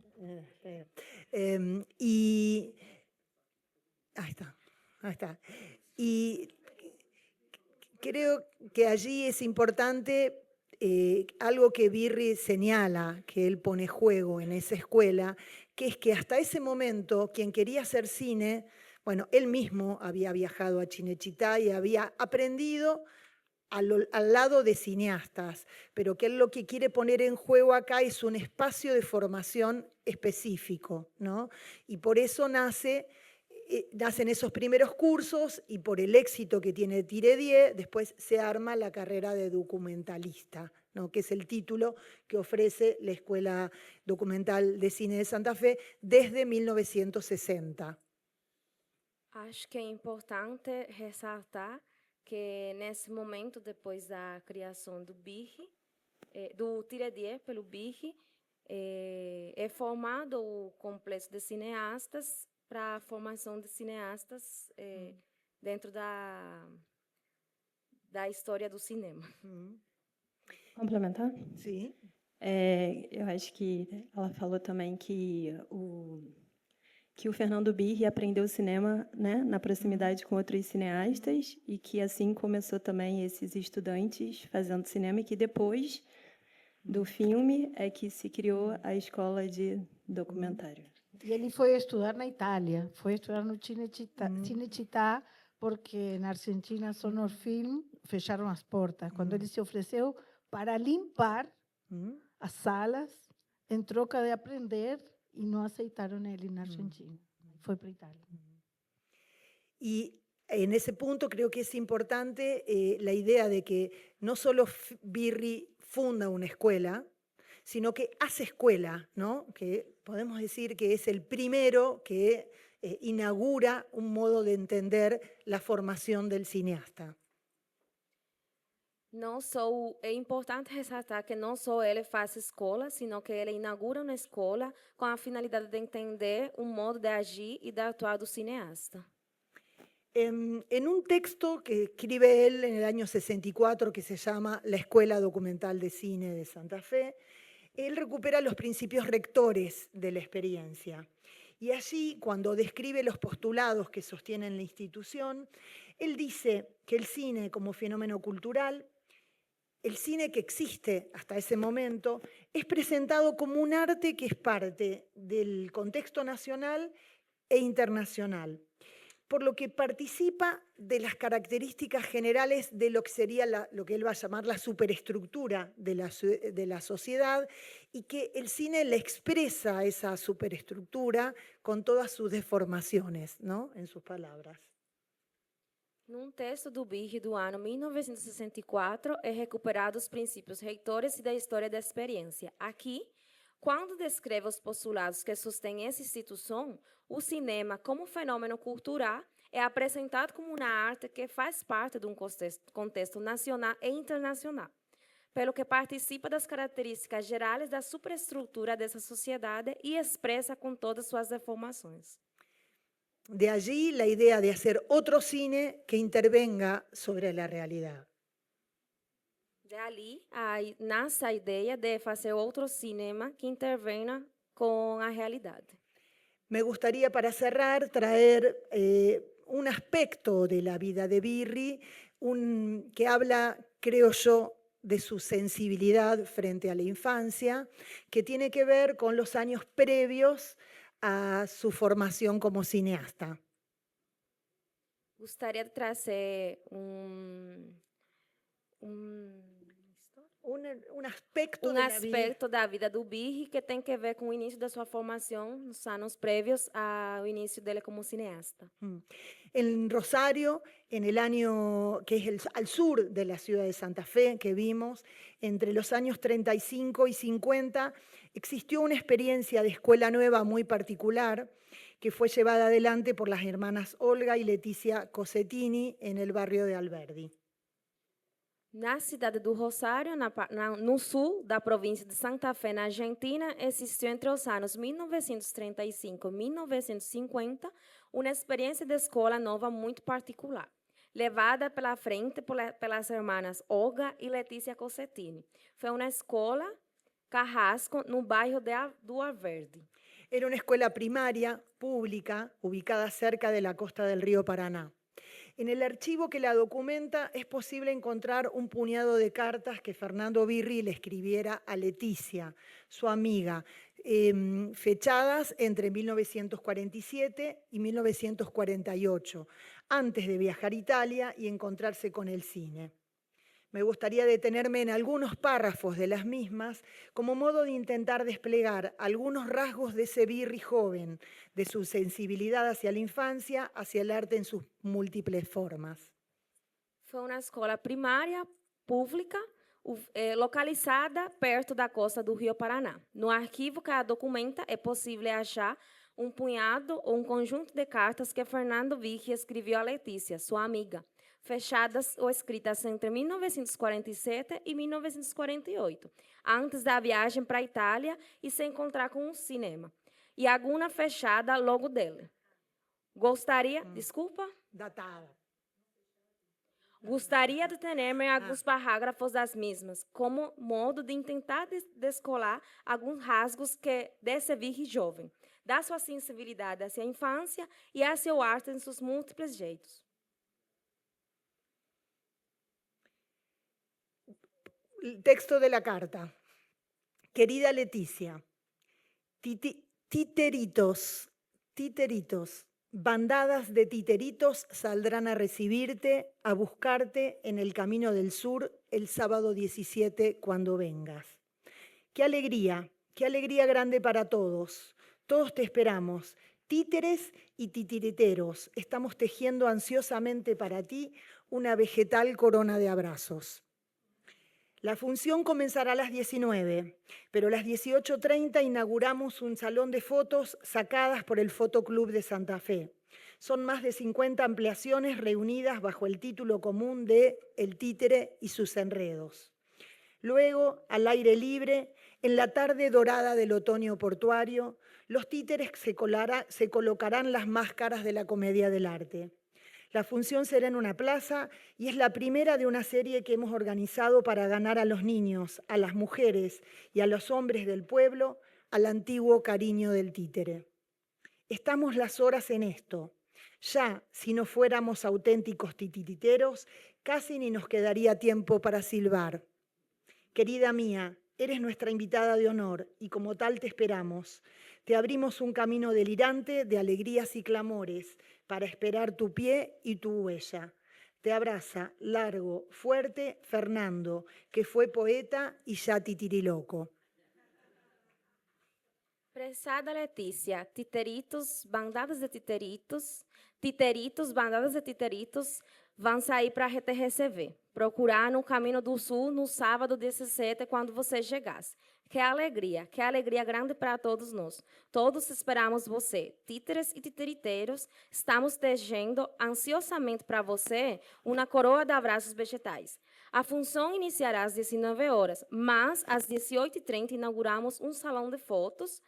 y ahí está. Y creo que allí es importante algo que Birri señala, que él pone juego en esa escuela, que es que hasta ese momento quien quería hacer cine, bueno, él mismo había viajado a Cinecittà y había aprendido al lado de cineastas, pero que él lo que quiere poner en juego acá es un espacio de formación específico, ¿no? Y por eso nacen esos primeros cursos y por el éxito que tiene Tiredié, después se arma la carrera de documentalista, ¿no? Que es el título que ofrece la Escuela Documental de Cine de Santa Fe desde 1960. Acho que é importante ressaltar que nesse momento, depois da criação do Birri, do Tiredié pelo Birri, é formado o complexo de cineastas para a formação de cineastas dentro da história do cinema. Complementar? Sim. Eu acho que ela falou também que o Fernando Birri aprendeu cinema, né, na proximidade com outros cineastas e que assim começou também esses estudantes fazendo cinema e que depois do filme é que se criou a escola de documentário. E ele foi estudar na Itália, foi estudar no Cinecittà, porque na Argentina Sonor Film fecharam as portas. Quando ele se ofereceu para limpar as salas, em troca de aprender, y no aceitaron él en Argentina. Fue para Italia. Y en ese punto creo que es importante la idea de que no solo Birri funda una escuela, sino que hace escuela, ¿no? Que podemos decir que es el primero que inaugura un modo de entender la formación del cineasta. É importante ressaltar que não só ele faz escola, sino que ele inaugura uma escola com a finalidade de entender o modo de agir e de atuar do cineasta. En un texto que escribe él en el año 64 que se llama La Escuela Documental de Cine de Santa Fe, él recupera los principios rectores de la experiencia. Y allí, cuando describe los postulados que sostienen la institución, él dice que el cine como fenómeno cultural, el cine que existe hasta ese momento, es presentado como un arte que es parte del contexto nacional e internacional, por lo que participa de las características generales de lo que sería lo que él va a llamar la superestructura de la sociedad, y que el cine le expresa esa superestructura con todas sus deformaciones, ¿no? En sus palabras. Num texto do Birri do ano 1964, é recuperado os princípios reitores e da história da experiência. Aqui, quando descreve os postulados que sustêm essa instituição, o cinema, como fenômeno cultural, é apresentado como uma arte que faz parte de um contexto nacional e internacional, pelo que participa das características gerais da superestrutura dessa sociedade e expressa com todas suas deformações. De allí la idea de hacer otro cine que intervenga sobre la realidad. Dali nasce a ideia de fazer outro cinema que intervenha com a realidade. Me gustaría, para cerrar, traer un aspecto de la vida de Birri que habla, creo yo, de su sensibilidad frente a la infancia, que tiene que ver con los años previos a su formación como cineasta. Gostaria de trazer Un aspecto da vida do Birri que tem que ver com o início da sua formação nos anos prévios ao início dele como cineasta. En Rosario, en el año que es al sur de la ciudad de Santa Fe, que vimos, entre los años 35 y 50, existió una experiencia de escuela nueva muy particular que fue llevada adelante por las hermanas Olga y Leticia Cosettini en el barrio de Alberdi. Na cidade do Rosário, no sul da província de Santa Fé, na Argentina, existiu entre os anos 1935 e 1950 uma experiência de escola nova muito particular, levada pela frente pelas irmãs Olga e Letícia Cosettini. Foi uma escola Carrasco, no bairro do Alberdi. Era una escuela primaria pública ubicada cerca de la costa del río Paraná. En el archivo que la documenta es posible encontrar un puñado de cartas que Fernando Birri le escribiera a Leticia, su amiga, fechadas entre 1947 y 1948, antes de viajar a Italia y encontrarse con el cine. Me gustaría detenerme en algunos párrafos de las mismas como modo de intentar desplegar algunos rasgos de ese Birri joven, de su sensibilidad hacia la infancia, hacia el arte en sus múltiples formas. Foi uma escola primária pública localizada perto da costa do Rio Paraná. No arquivo que a documenta é possível achar um punhado ou um conjunto de cartas que Fernando Birri escreveu a Letícia, sua amiga, fechadas ou escritas entre 1947 e 1948, antes da viagem para a Itália e se encontrar com um cinema. E alguma fechada logo dele. Datada. Gostaria de detener-me em alguns parágrafos das mesmas, como modo de tentar descolar alguns rasgos desse Birri jovem, da sua sensibilidade hacia a infância e hacia o arte em seus múltiplos jeitos. El texto de la carta. Querida Leticia, titeritos, bandadas de titeritos saldrán a recibirte, a buscarte en el camino del sur el sábado 17 cuando vengas. Qué alegría grande para todos. Todos te esperamos. Títeres y titiriteros, estamos tejiendo ansiosamente para ti una vegetal corona de abrazos. La función comenzará a las 19, pero a las 18:30 inauguramos un salón de fotos sacadas por el Fotoclub de Santa Fe. Son más de 50 ampliaciones reunidas bajo el título común de El títere y sus enredos. Luego, al aire libre, en la tarde dorada del otoño portuario, los títeres se colocarán las máscaras de la comedia del arte. La función será en una plaza y es la primera de una serie que hemos organizado para ganar a los niños, a las mujeres y a los hombres del pueblo al antiguo cariño del títere. Estamos las horas en esto. Ya, si no fuéramos auténticos titiriteros, casi ni nos quedaría tiempo para silbar. Querida mía, eres nuestra invitada de honor y como tal te esperamos. Te abrimos un camino delirante de alegrías y clamores para esperar tu pie y tu huella. Te abraza, largo, fuerte, Fernando, que fue poeta y ya titiriloco. Prezada Letícia, titeritos, bandadas de titeritos, titeritos, bandadas de titeritos, vão sair para te receber. Procurar no Caminho do Sul no sábado 17, quando você chegasse. Que alegria grande para todos nós. Todos esperamos você. Títeres e titeriteiros, estamos tejendo ansiosamente para você uma coroa de abraços vegetais. A função iniciará às 19 horas, mas às 18h30 inauguramos um salão de fotos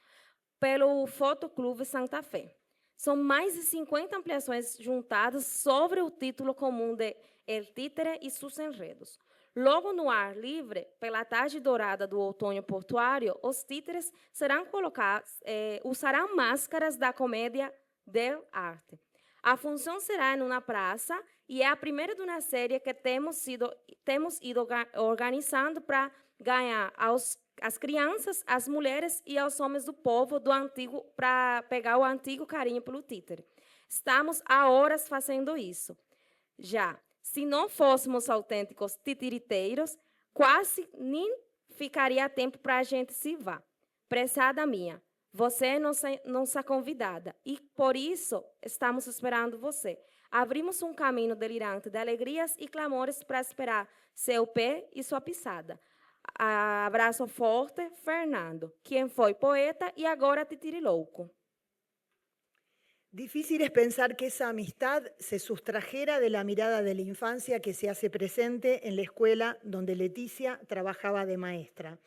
pelo Fotoclube Santa Fe. São mais de 50 ampliações juntadas sobre o título comum de El Títere e seus enredos. Logo no ar livre, pela tarde dourada do outono portuário, os títeres serão usarão máscaras da comédia del arte. A função será em uma praça e é a primeira de uma série que temos ido organizando para ganhar as crianças, as mulheres e aos homens do povo do antigo, para pegar o antigo carinho pelo títere. Estamos há horas fazendo isso. Já, se não fôssemos autênticos titiriteiros, quase nem ficaria tempo para a gente se vá. Prezada minha, você é nossa convidada e, por isso, estamos esperando você. Abrimos um caminho delirante de alegrias e clamores para esperar seu pé e sua pisada. Abraço forte, Fernando, quien foi poeta y agora titirilouco. Difícil es pensar que esa amistad se sustrajera de la mirada de la infancia que se hace presente en la escuela donde Leticia trabajaba de maestra.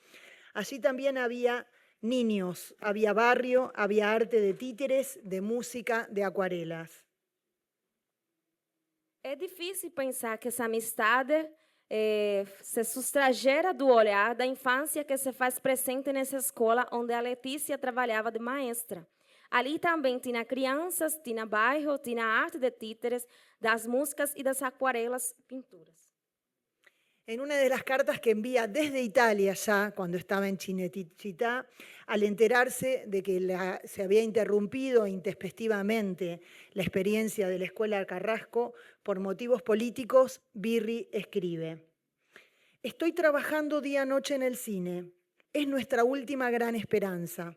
Allí también había niños, había barrio, había arte de títeres, de música, de acuarelas. É difícil pensar que essa amistade se sustragera do olhar da infância que se faz presente nessa escola onde a Letícia trabalhava de maestra. Ali também tinha crianças, tinha bairro, tinha arte de títeres, das músicas e das acuarelas pinturas. En una de las cartas que envía desde Italia ya, cuando estaba en Cinecittà, al enterarse de que se había interrumpido intempestivamente la experiencia de la Escuela Carrasco por motivos políticos, Birri escribe: «Estoy trabajando día-noche en el cine. Es nuestra última gran esperanza.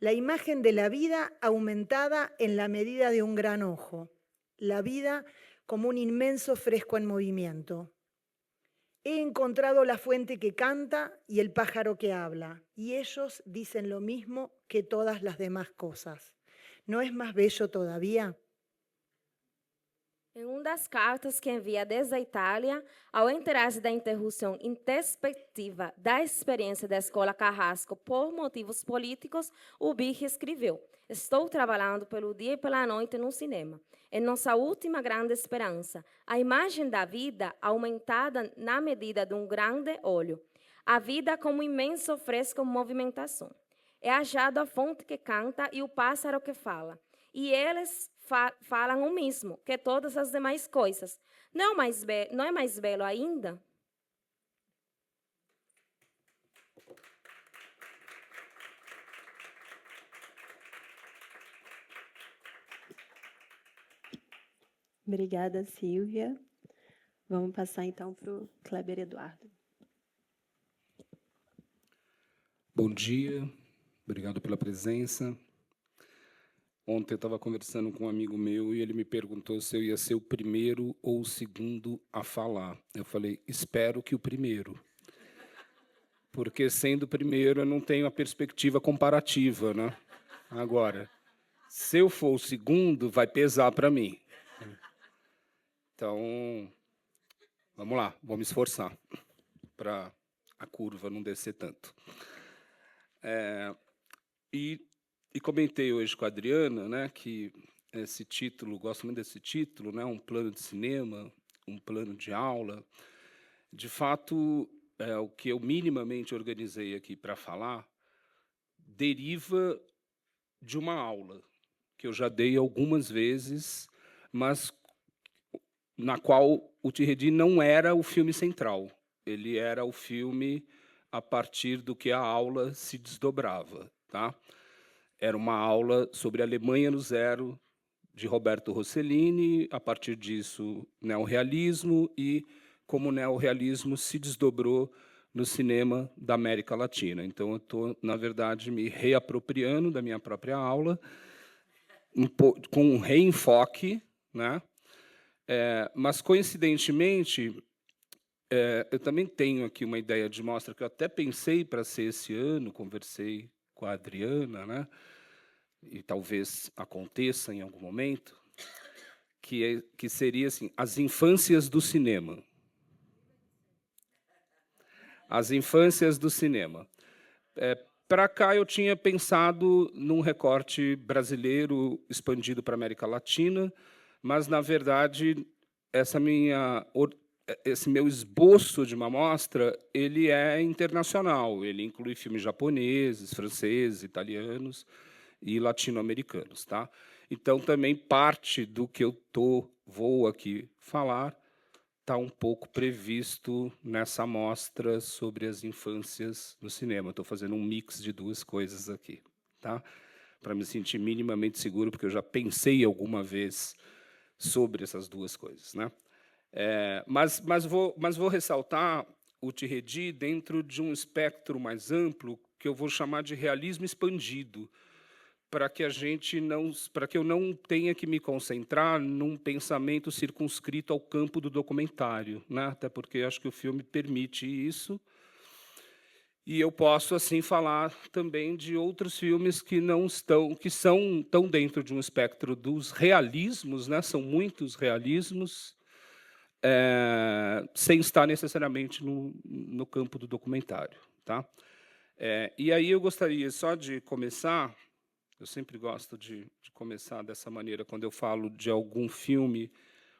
La imagen de la vida aumentada en la medida de un gran ojo. La vida como un inmenso fresco en movimiento. He encontrado la fuente que canta y el pájaro que habla, y ellos dicen lo mismo que todas las demás cosas. ¿No es más bello todavía?» Em uma das cartas que envia desde a Itália, ao enterar-se da interrupção intempestiva da experiência da Escola Carrasco por motivos políticos, o Birri escreveu: «Estou trabalhando pelo dia e pela noite no cinema. É nossa última grande esperança. A imagem da vida aumentada na medida de um grande olho. A vida como imenso fresco movimentação. É achado a fonte que canta e o pássaro que fala. E eles falam o mesmo que todas as demais coisas. Não é mais belo ainda?» Obrigada, Silvia. Vamos passar, então, para o Kleber Eduardo. Bom dia, obrigado pela presença. Ontem eu estava conversando com um amigo meu e ele me perguntou se eu ia ser o primeiro ou o segundo a falar. Eu falei, espero que o primeiro. Porque, sendo o primeiro, eu não tenho a perspectiva comparativa, né? Agora, se eu for o segundo, vai pesar para mim. Então, vamos lá, vou me esforçar para a curva não descer tanto. E comentei hoje com a Adriana, né, que esse título, gosto muito desse título, né, um plano de cinema, um plano de aula. De fato, o que eu minimamente organizei aqui para falar deriva de uma aula que eu já dei algumas vezes, mas na qual o Tirredi não era o filme central. Ele era o filme a partir do que a aula se desdobrava, tá? Era uma aula sobre a Alemanha no Zero, de Roberto Rossellini, a partir disso, neorrealismo, e como o neorrealismo se desdobrou no cinema da América Latina. Então, eu estou, na verdade, me reapropriando da minha própria aula, com um reenfoque, né? Mas, coincidentemente, eu também tenho aqui uma ideia de mostra que eu até pensei para ser esse ano, conversei com a Adriana, né? E talvez aconteça em algum momento, que seria assim, as infâncias do cinema. As infâncias do cinema. Para cá, eu tinha pensado num recorte brasileiro expandido para a América Latina, mas, na verdade, esse meu esboço de uma mostra, ele é internacional. Ele inclui filmes japoneses, franceses, italianos e latino-americanos, tá? Então, também parte do que eu vou aqui falar está um pouco previsto nessa mostra sobre as infâncias no cinema. Estou fazendo um mix de duas coisas aqui, tá? Para me sentir minimamente seguro, porque eu já pensei alguma vez sobre essas duas coisas, né? Mas vou ressaltar o Tirredi dentro de um espectro mais amplo que eu vou chamar de realismo expandido, para que eu não tenha que me concentrar num pensamento circunscrito ao campo do documentário, né? Até porque acho que o filme permite isso. E eu posso assim falar também de outros filmes que estão dentro de um espectro dos realismos, né? São muitos realismos, sem estar necessariamente no campo do documentário, tá? E aí eu gostaria só de começar. Eu sempre gosto de começar dessa maneira, quando eu falo de algum filme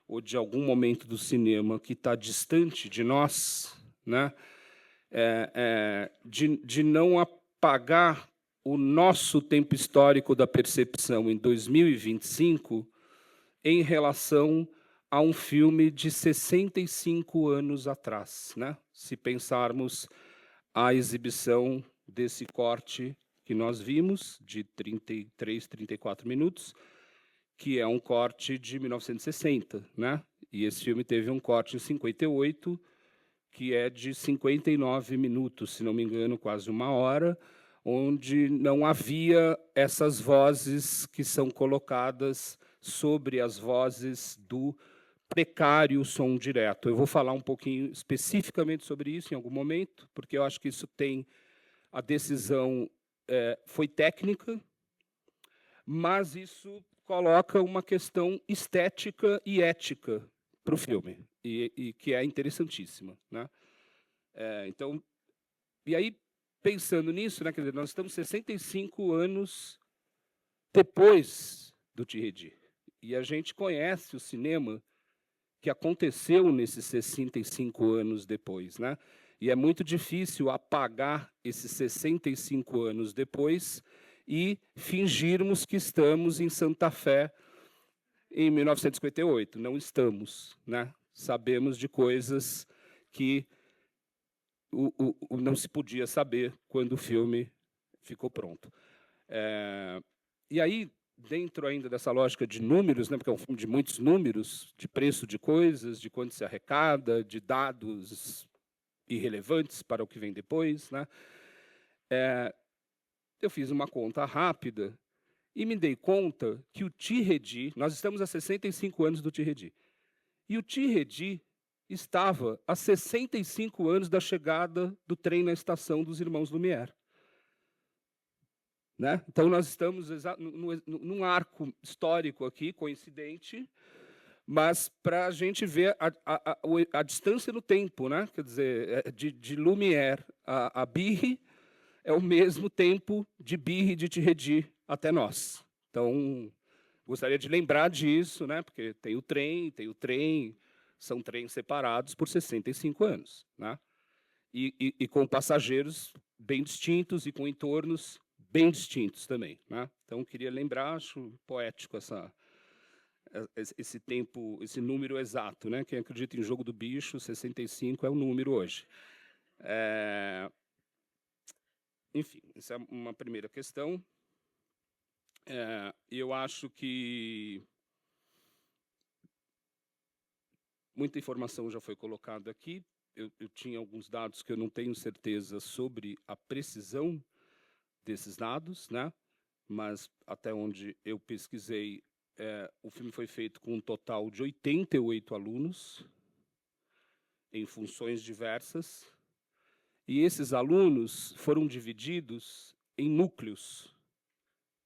ou de algum momento do cinema que está distante de nós, né? De não apagar o nosso tempo histórico da percepção em 2025 em relação a um filme de 65 anos atrás, né? Se pensarmos a exibição desse corte que nós vimos, de 33, 34 minutos, que é um corte de 1960, né? E esse filme teve um corte em 58, que é de 59 minutos, se não me engano, quase uma hora, onde não havia essas vozes que são colocadas sobre as vozes do precário som direto. Eu vou falar um pouquinho especificamente sobre isso em algum momento, porque eu acho que isso tem a decisão foi técnica, mas isso coloca uma questão estética e ética para o filme, e que é interessantíssima, né? Então, e aí, pensando nisso, né, quer dizer, nós estamos 65 anos depois do Tirredi, e a gente conhece o cinema que aconteceu nesses 65 anos depois, né? E é muito difícil apagar esses 65 anos depois e fingirmos que estamos em Santa Fé em 1958. Não estamos, né? Sabemos de coisas que não se podia saber quando o filme ficou pronto. E aí, dentro ainda dessa lógica de números, né, porque é um filme de muitos números, de preço de coisas, de quanto se arrecada, de dados irrelevantes para o que vem depois, né? Eu fiz uma conta rápida e me dei conta que o Tirredi, nós estamos há 65 anos do Tirredi, e o Tirredi estava há 65 anos da chegada do trem na estação dos Irmãos Lumière. Né? Então, nós estamos num arco histórico aqui, coincidente, mas para a gente ver a distância no tempo, né? Quer dizer, de Lumière a Birri é o mesmo tempo de Birri e de Tirredi até nós. Então, gostaria de lembrar disso, né? Porque tem o trem, são trens separados por 65 anos, né? E com passageiros bem distintos e com entornos bem distintos também, né? Então, queria lembrar, acho poético esse tempo, esse número exato, né? Quem acredita em Jogo do Bicho, 65 é o número hoje. Enfim, essa é uma primeira questão. Eu acho que muita informação já foi colocada aqui. Eu tinha alguns dados que eu não tenho certeza sobre a precisão desses dados, né? Mas até onde eu pesquisei, o filme foi feito com um total de 88 alunos, em funções diversas, e esses alunos foram divididos em núcleos.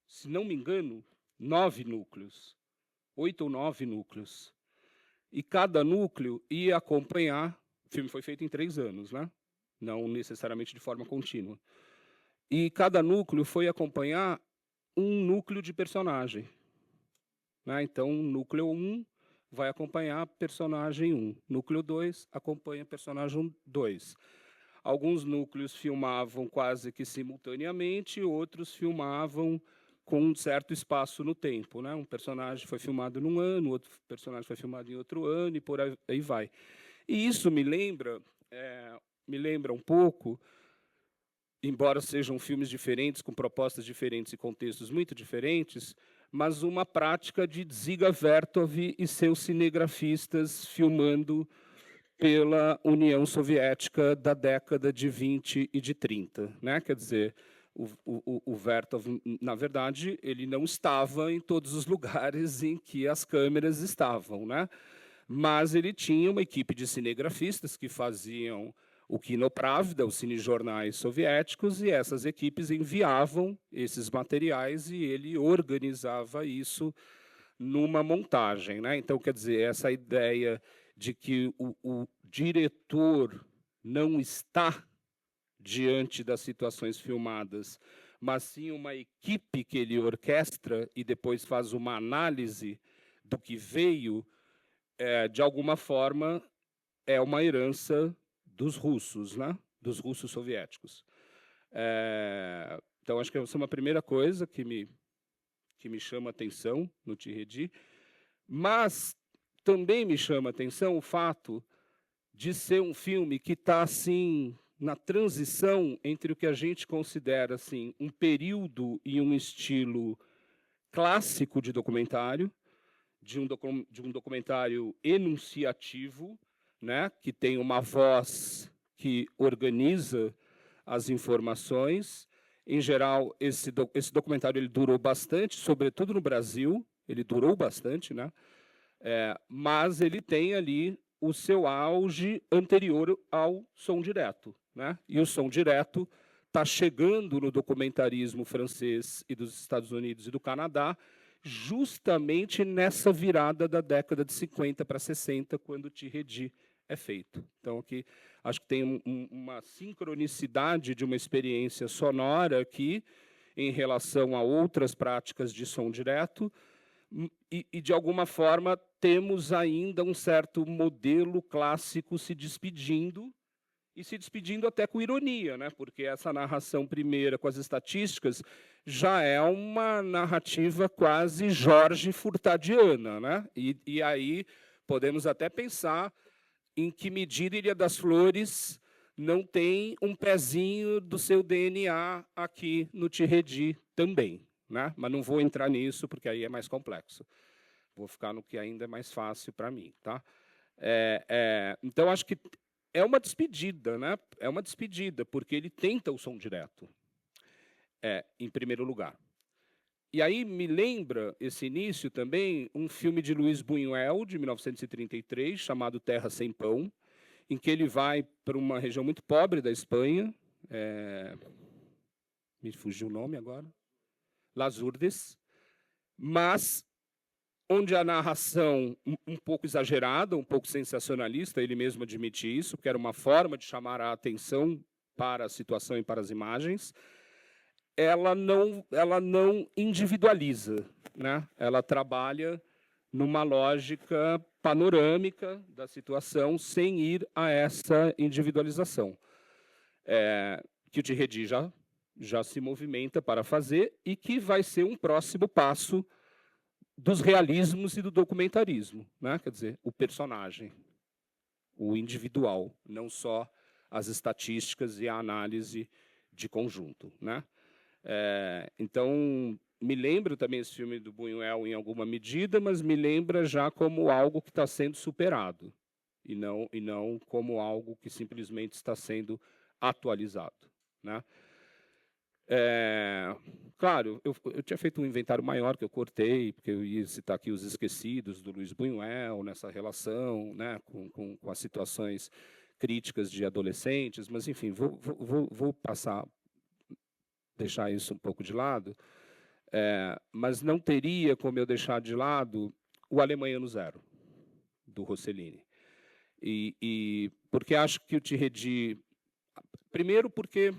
Se não me engano, 9 núcleos, 8 ou 9 núcleos. E cada núcleo ia acompanhar, o filme foi feito em 3 anos, né? Não necessariamente de forma contínua. E cada núcleo foi acompanhar um núcleo de personagem. Né? Então, núcleo 1 vai acompanhar personagem 1. Núcleo 2 acompanha personagem 2. Alguns núcleos filmavam quase que simultaneamente, outros filmavam com um certo espaço no tempo. Né? Um personagem foi filmado num ano, outro personagem foi filmado em outro ano, e por aí vai. E isso me lembra um pouco, embora sejam filmes diferentes, com propostas diferentes e contextos muito diferentes, mas uma prática de Dziga Vertov e seus cinegrafistas filmando pela União Soviética da década de 20 e de 30. Né? Quer dizer, o Vertov, na verdade, ele não estava em todos os lugares em que as câmeras estavam, né? Mas ele tinha uma equipe de cinegrafistas que faziam o Kinopravda, os cinejornais soviéticos, e essas equipes enviavam esses materiais e ele organizava isso numa montagem. Né? Então, quer dizer, essa ideia de que o diretor não está diante das situações filmadas, mas sim uma equipe que ele orquestra e depois faz uma análise do que veio, de alguma forma, é uma herança dos russos, né? Dos russos soviéticos. Então, acho que essa é uma primeira coisa que me chama a atenção no Tirredi, mas também me chama a atenção o fato de ser um filme que está assim na transição entre o que a gente considera assim um período e um estilo clássico de documentário, de um documentário enunciativo, né, que tem uma voz que organiza as informações. Em geral, esse documentário ele durou bastante, sobretudo no Brasil, ele durou bastante, né? Mas ele tem ali o seu auge anterior ao som direto. Né? E o som direto está chegando no documentarismo francês e dos Estados Unidos e do Canadá justamente nessa virada da década de 50 para 60, quando o Tirredi é feito. Então, aqui, acho que tem uma sincronicidade de uma experiência sonora aqui em relação a outras práticas de som direto, e de alguma forma, temos ainda um certo modelo clássico se despedindo, e se despedindo até com ironia, né? Porque essa narração primeira com as estatísticas já é uma narrativa quase Jorge Furtadiana, né? E aí podemos até pensar em que medida Ilha das Flores não tem um pezinho do seu DNA aqui no Tirredi também, né? Mas não vou entrar nisso, porque aí é mais complexo. Vou ficar no que ainda é mais fácil para mim. Tá? Então, acho que é uma despedida, né? É uma despedida, porque ele tenta o som direto, em primeiro lugar. E aí me lembra, esse início também, um filme de Luiz Buñuel, de 1933, chamado Terra Sem Pão, em que ele vai para uma região muito pobre da Espanha, me fugiu o nome agora, Las Urdes, mas onde a narração um pouco exagerada, um pouco sensacionalista, ele mesmo admite isso, que era uma forma de chamar a atenção para a situação e para as imagens, ela não individualiza, né? Ela trabalha numa lógica panorâmica da situação, sem ir a essa individualização, que o Tiredi já se movimenta para fazer e que vai ser um próximo passo dos realismos e do documentarismo, né? Quer dizer, o personagem, o individual, não só as estatísticas e a análise de conjunto, né? Então, me lembra também esse filme do Buñuel em alguma medida, mas me lembra já como algo que está sendo superado, e não como algo que simplesmente está sendo atualizado, né? Claro, eu tinha feito um inventário maior que eu cortei, porque eu ia citar aqui Os Esquecidos, do Luiz Buñuel, nessa relação, né, com as situações críticas de adolescentes, mas, enfim, vou deixar isso um pouco de lado, mas não teria como eu deixar de lado o Alemanha Zero, do Rossellini. E porque acho que o Tiredi... Primeiro, porque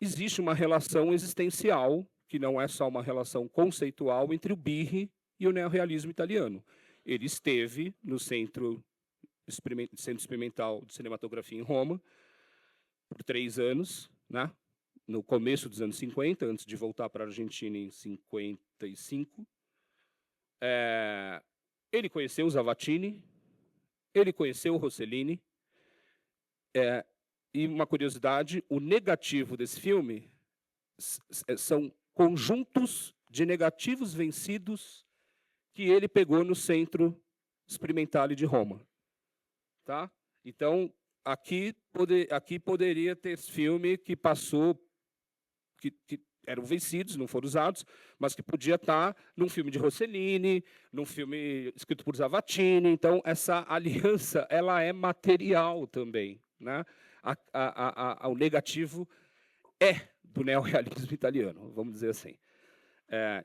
existe uma relação existencial, que não é só uma relação conceitual, entre o Birri e o neorrealismo italiano. Ele esteve no Centro Experimental de Cinematografia em Roma por 3 anos, né? No começo dos anos 50, antes de voltar para a Argentina em 55. Ele conheceu o Zavattini, ele conheceu o Rossellini, e uma curiosidade, o negativo desse filme são conjuntos de negativos vencidos que ele pegou no Centro Experimentale de Roma. Tá? Então, aqui poderia ter filme que passou, que eram vencidos, não foram usados, mas que podia estar num filme de Rossellini, num filme escrito por Zavattini. Então, essa aliança ela é material também, né? O negativo é do neorrealismo italiano, vamos dizer assim.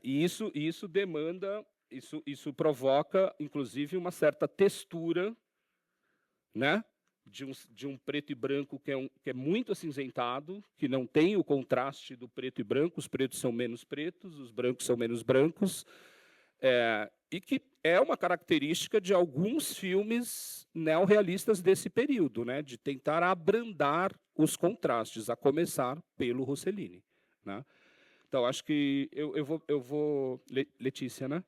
E isso demanda, isso provoca, inclusive, uma certa textura, né? De um preto e branco que é muito acinzentado, que não tem o contraste do preto e branco, os pretos são menos pretos, os brancos são menos brancos, e que é uma característica de alguns filmes neorrealistas desse período, né, de tentar abrandar os contrastes, a começar pelo Rossellini, né? Então, acho que eu vou... Letícia, né?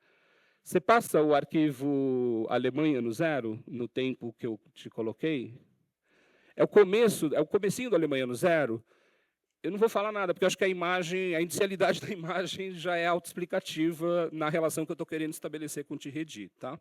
Você passa o arquivo Alemanha Zero, no tempo que eu te coloquei? É o comecinho do Alemanha Zero. Eu não vou falar nada, porque eu acho que a inicialidade da imagem já é autoexplicativa na relação que eu estou querendo estabelecer com o Tiredi, tá?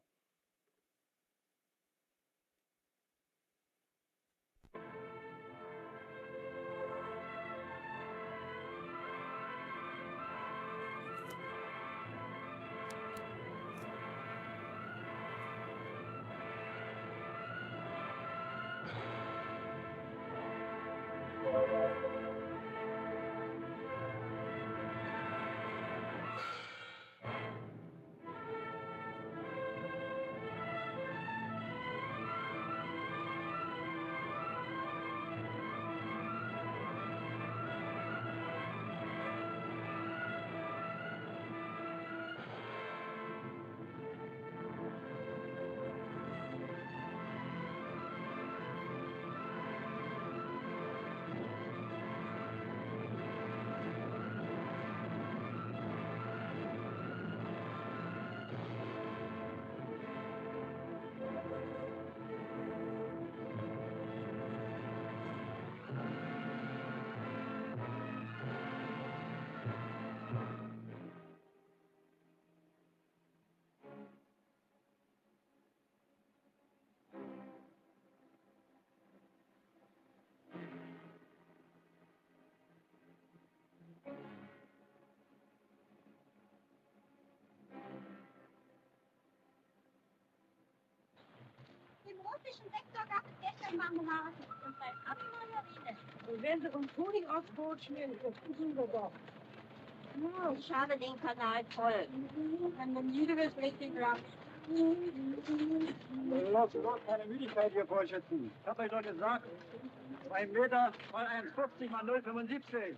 russischen Sektor gestern Marmelade und beim Abmarine. Und wenn sie uns Honig aufs Brot schmieren, das tun wir doch. Ja, ich habe den Kanal voll. Wenn man jedes richtig läuft. Los, keine Müdigkeit hier vorschätzen. Ich habe euch doch gesagt, 2 Meter mal 1,50 mal 0,75.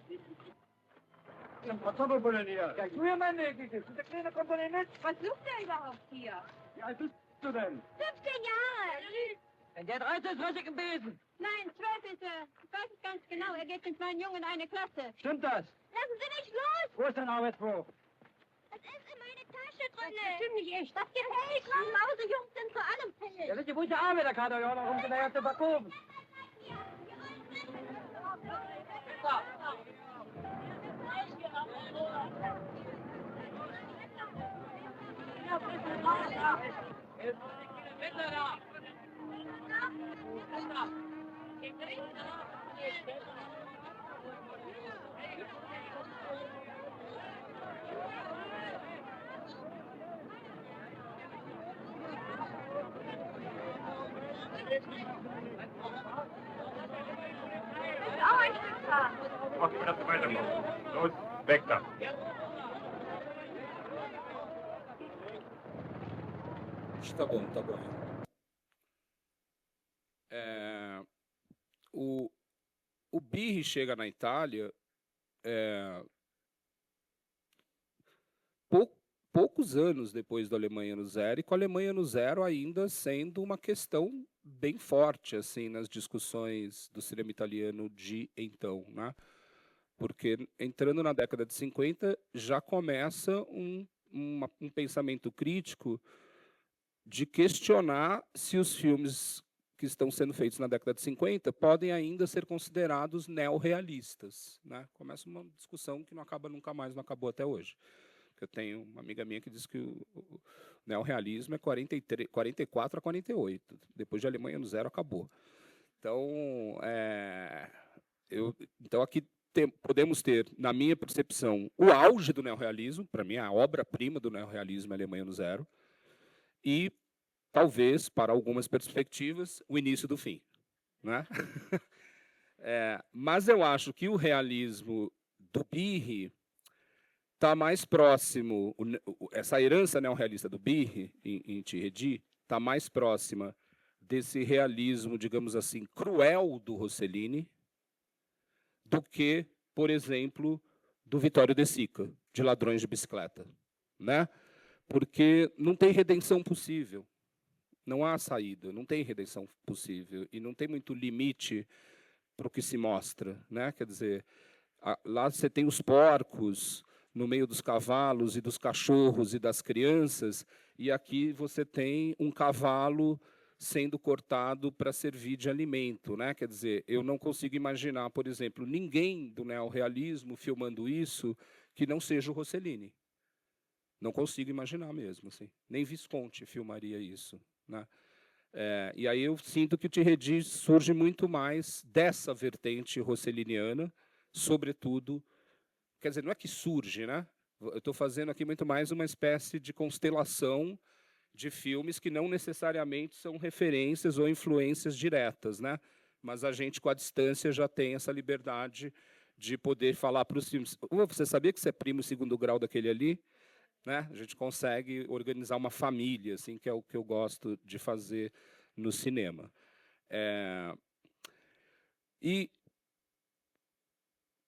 Kartoffelbullen hier. Ja, du ja mein Mögliches. Der Kleine kommt doch nicht mit. Was sucht er überhaupt hier? Wie alt bist du denn? 15 Jahre. Wenn der 13 ist, weiß ich im Besen. Nein, 12 ist er. Ich weiß es ganz genau. Er geht mit meinen Jungen in eine Klasse. Stimmt das? Lassen Sie mich los! Wo ist dein Arbeitsbuch? Es ist in meine Tasche drin. Das stimmt nicht echt. Das Gehalt. Die Mausejungs sind zu allem fähig. Ja, wisst ihr, wo ist der Arbeiterkader? Ja, da rumgeht der ganze Backofen. Auch ein Stück Mach, dass du weitermachst. Los, weg da. Tá bom, tá bom. O Birri chega na Itália poucos anos depois da Alemanha no Zero, e com a Alemanha no Zero ainda sendo uma questão bem forte assim nas discussões do cinema italiano de então, né? Porque entrando na década de 50 já começa um pensamento crítico de questionar se os filmes que estão sendo feitos na década de 50 podem ainda ser considerados neorrealistas, né? Começa uma discussão que não acaba nunca mais, não acabou até hoje. Eu tenho uma amiga minha que diz que o neorrealismo é 44 a 48. Depois de Alemanha no Zero, acabou. Então, então aqui podemos ter, na minha percepção, o auge do neorrealismo, para mim, a obra-prima do neorrealismo é Alemanha no Zero, e, talvez, para algumas perspectivas, o início do fim, né? Mas eu acho que o realismo do Birri está mais próximo, essa herança neorrealista do Birri, em Tiredi, está mais próxima desse realismo, digamos assim, cruel do Rossellini, do que, por exemplo, do Vittorio De Sica, de Ladrões de Bicicleta, né? Porque não tem redenção possível, não há saída, não tem redenção possível, e não tem muito limite para o que se mostra, né? Quer dizer, lá você tem os porcos no meio dos cavalos e dos cachorros e das crianças, e aqui você tem um cavalo sendo cortado para servir de alimento, né? Quer dizer, eu não consigo imaginar, por exemplo, ninguém do neorrealismo filmando isso que não seja o Rossellini. Não consigo imaginar mesmo, assim. Nem Visconti filmaria isso, né? E aí eu sinto que o Tiredi surge muito mais dessa vertente rosselliniana, sobretudo. Quer dizer, não é que surge, né? Eu estou fazendo aqui muito mais uma espécie de constelação de filmes que não necessariamente são referências ou influências diretas, né? Mas a gente, com a distância, já tem essa liberdade de poder falar para os filmes. Você sabia que você é primo segundo grau daquele ali? Né? A gente consegue organizar uma família, assim, que é o que eu gosto de fazer no cinema.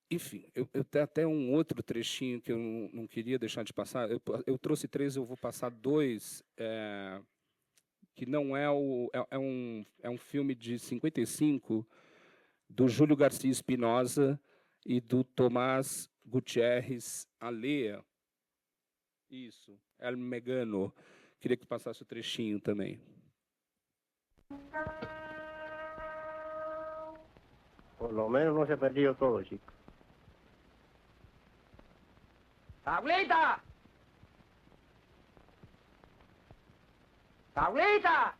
Enfim, eu tenho até um outro trechinho que eu não queria deixar de passar. Eu trouxe 3, eu vou passar 2, que não é um filme de 55, do Júlio Garcia Espinosa e do Tomás Gutierrez Alea. Isso, El Megano. Queria que passasse o trechinho também. Por lo menos no se perdió todo, chico. ¡Pablita! ¡Pablita!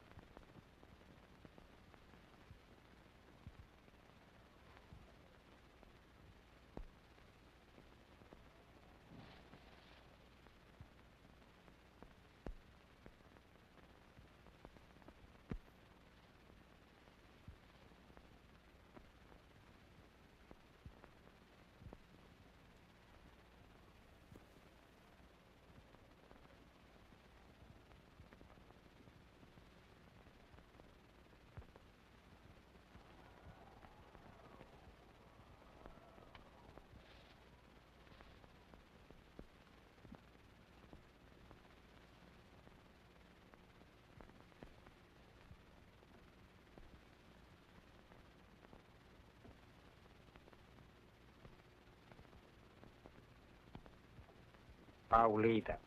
Paulita.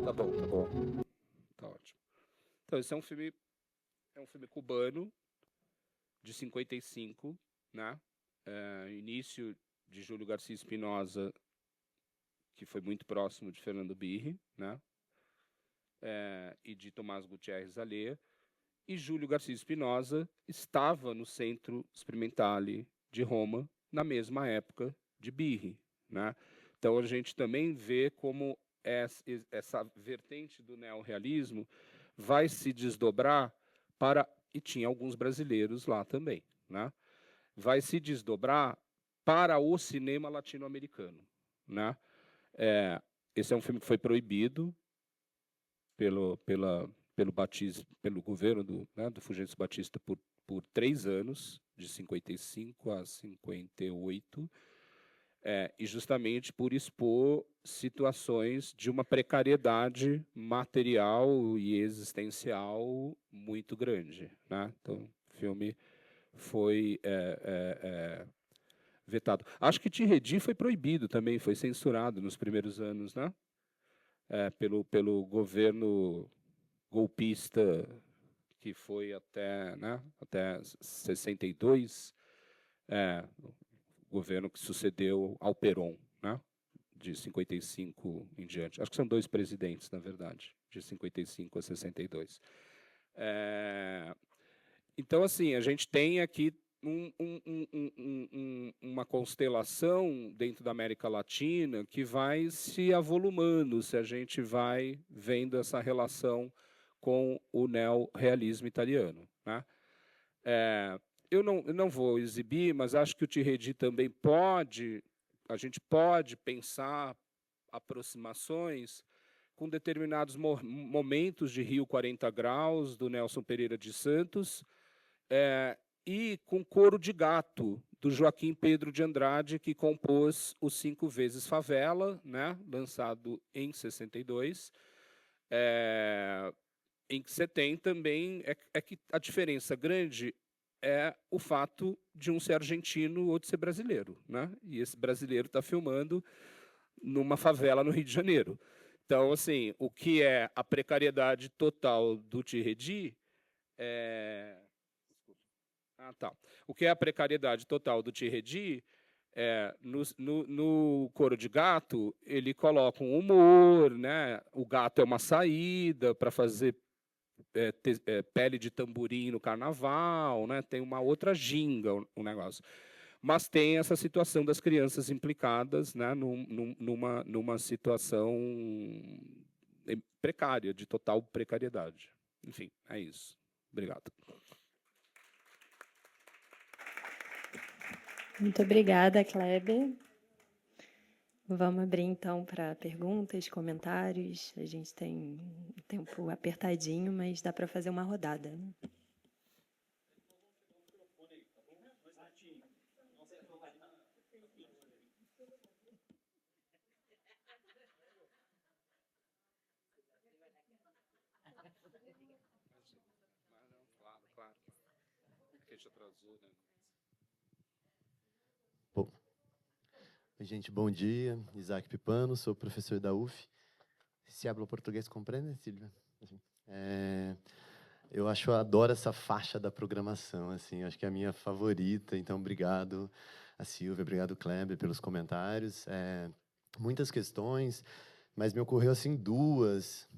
Tá bom, tá bom. Tá ótimo. Então, esse é um filme cubano, de 55, né? Início de Júlio Garcia Espinosa, que foi muito próximo de Fernando Birri, né? E de Tomás Gutierrez Alea. E Júlio Garcia Espinosa estava no Centro Sperimentale de Roma, na mesma época de Birri, né? Então, a gente também vê como essa vertente do neorrealismo vai se desdobrar para... E tinha alguns brasileiros lá também, né? Vai se desdobrar para o cinema latino-americano, né? Esse é um filme que foi proibido pelo governo do Fulgêncio Batista por 3 anos, de 55 a 58, e justamente por expor situações de uma precariedade material e existencial muito grande, né? Então, o filme foi vetado. Acho que Tiredi foi proibido também, foi censurado nos primeiros anos, né? Pelo governo golpista que foi até 62, o governo que sucedeu ao Perón, né? De 55 em diante. Acho que são 2 presidentes, na verdade, de 55 a 62. Então, assim, a gente tem aqui uma constelação dentro da América Latina que vai se avolumando se a gente vai vendo essa relação com o neorrealismo italiano, né? Eu não vou exibir, mas acho que o Tiredi também a gente pode pensar aproximações com determinados momentos de Rio 40 Graus, do Nelson Pereira de Santos, e com Coro de Gato, do Joaquim Pedro de Andrade, que compôs o 5 vezes Favela, né, lançado em 62, em que você tem também, que a diferença grande é o fato de um ser argentino ou de ser brasileiro, né? E esse brasileiro está filmando numa favela no Rio de Janeiro. Então, assim, o que é a precariedade total do Tiredi O que é a precariedade total do Tiredi no Coro de Gato, ele coloca um humor, né? O gato é uma saída para fazer pele de tamborim no carnaval, né? Tem uma outra ginga o negócio. Mas tem essa situação das crianças implicadas, né? Numa situação precária, de total precariedade. Enfim, é isso. Obrigado. Muito obrigada, Kleber. Vamos abrir, então, para perguntas, comentários. A gente tem um tempo apertadinho, mas dá para fazer uma rodada. Claro. Deixa trazer, né? Bom, gente, bom dia. Isaac Pipano, sou professor da UF. Se habla português, compreende, Silvia? Eu adoro essa faixa da programação, assim, acho que é a minha favorita, então obrigado a Silvia, obrigado Kleber pelos comentários. Muitas questões, mas me ocorreu assim duas,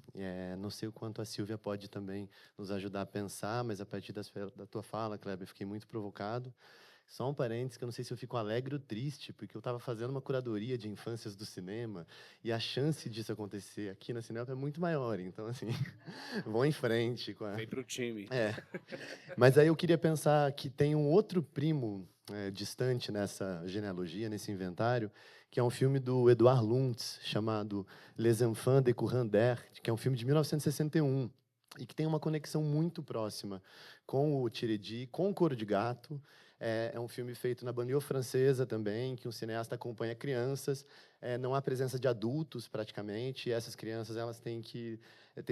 não sei o quanto a Silvia pode também nos ajudar a pensar, mas a partir da tua fala, Kleber, fiquei muito provocado. Só um parênteses, que eu não sei se eu fico alegre ou triste, porque eu estava fazendo uma curadoria de infâncias do cinema e a chance disso acontecer aqui na Cinep é muito maior. Então, assim, vou em frente. Vem para o time. Mas aí eu queria pensar que tem um outro primo distante nessa genealogia, nesse inventário, que é um filme do Edouard Luntz, chamado Les Enfants de Courant d'Air, que é um filme de 1961, e que tem uma conexão muito próxima com o Tiredi, com o Coro de Gato. É um filme feito na banlieue francesa também, que um cineasta acompanha crianças. Não há presença de adultos, praticamente, e essas crianças elas têm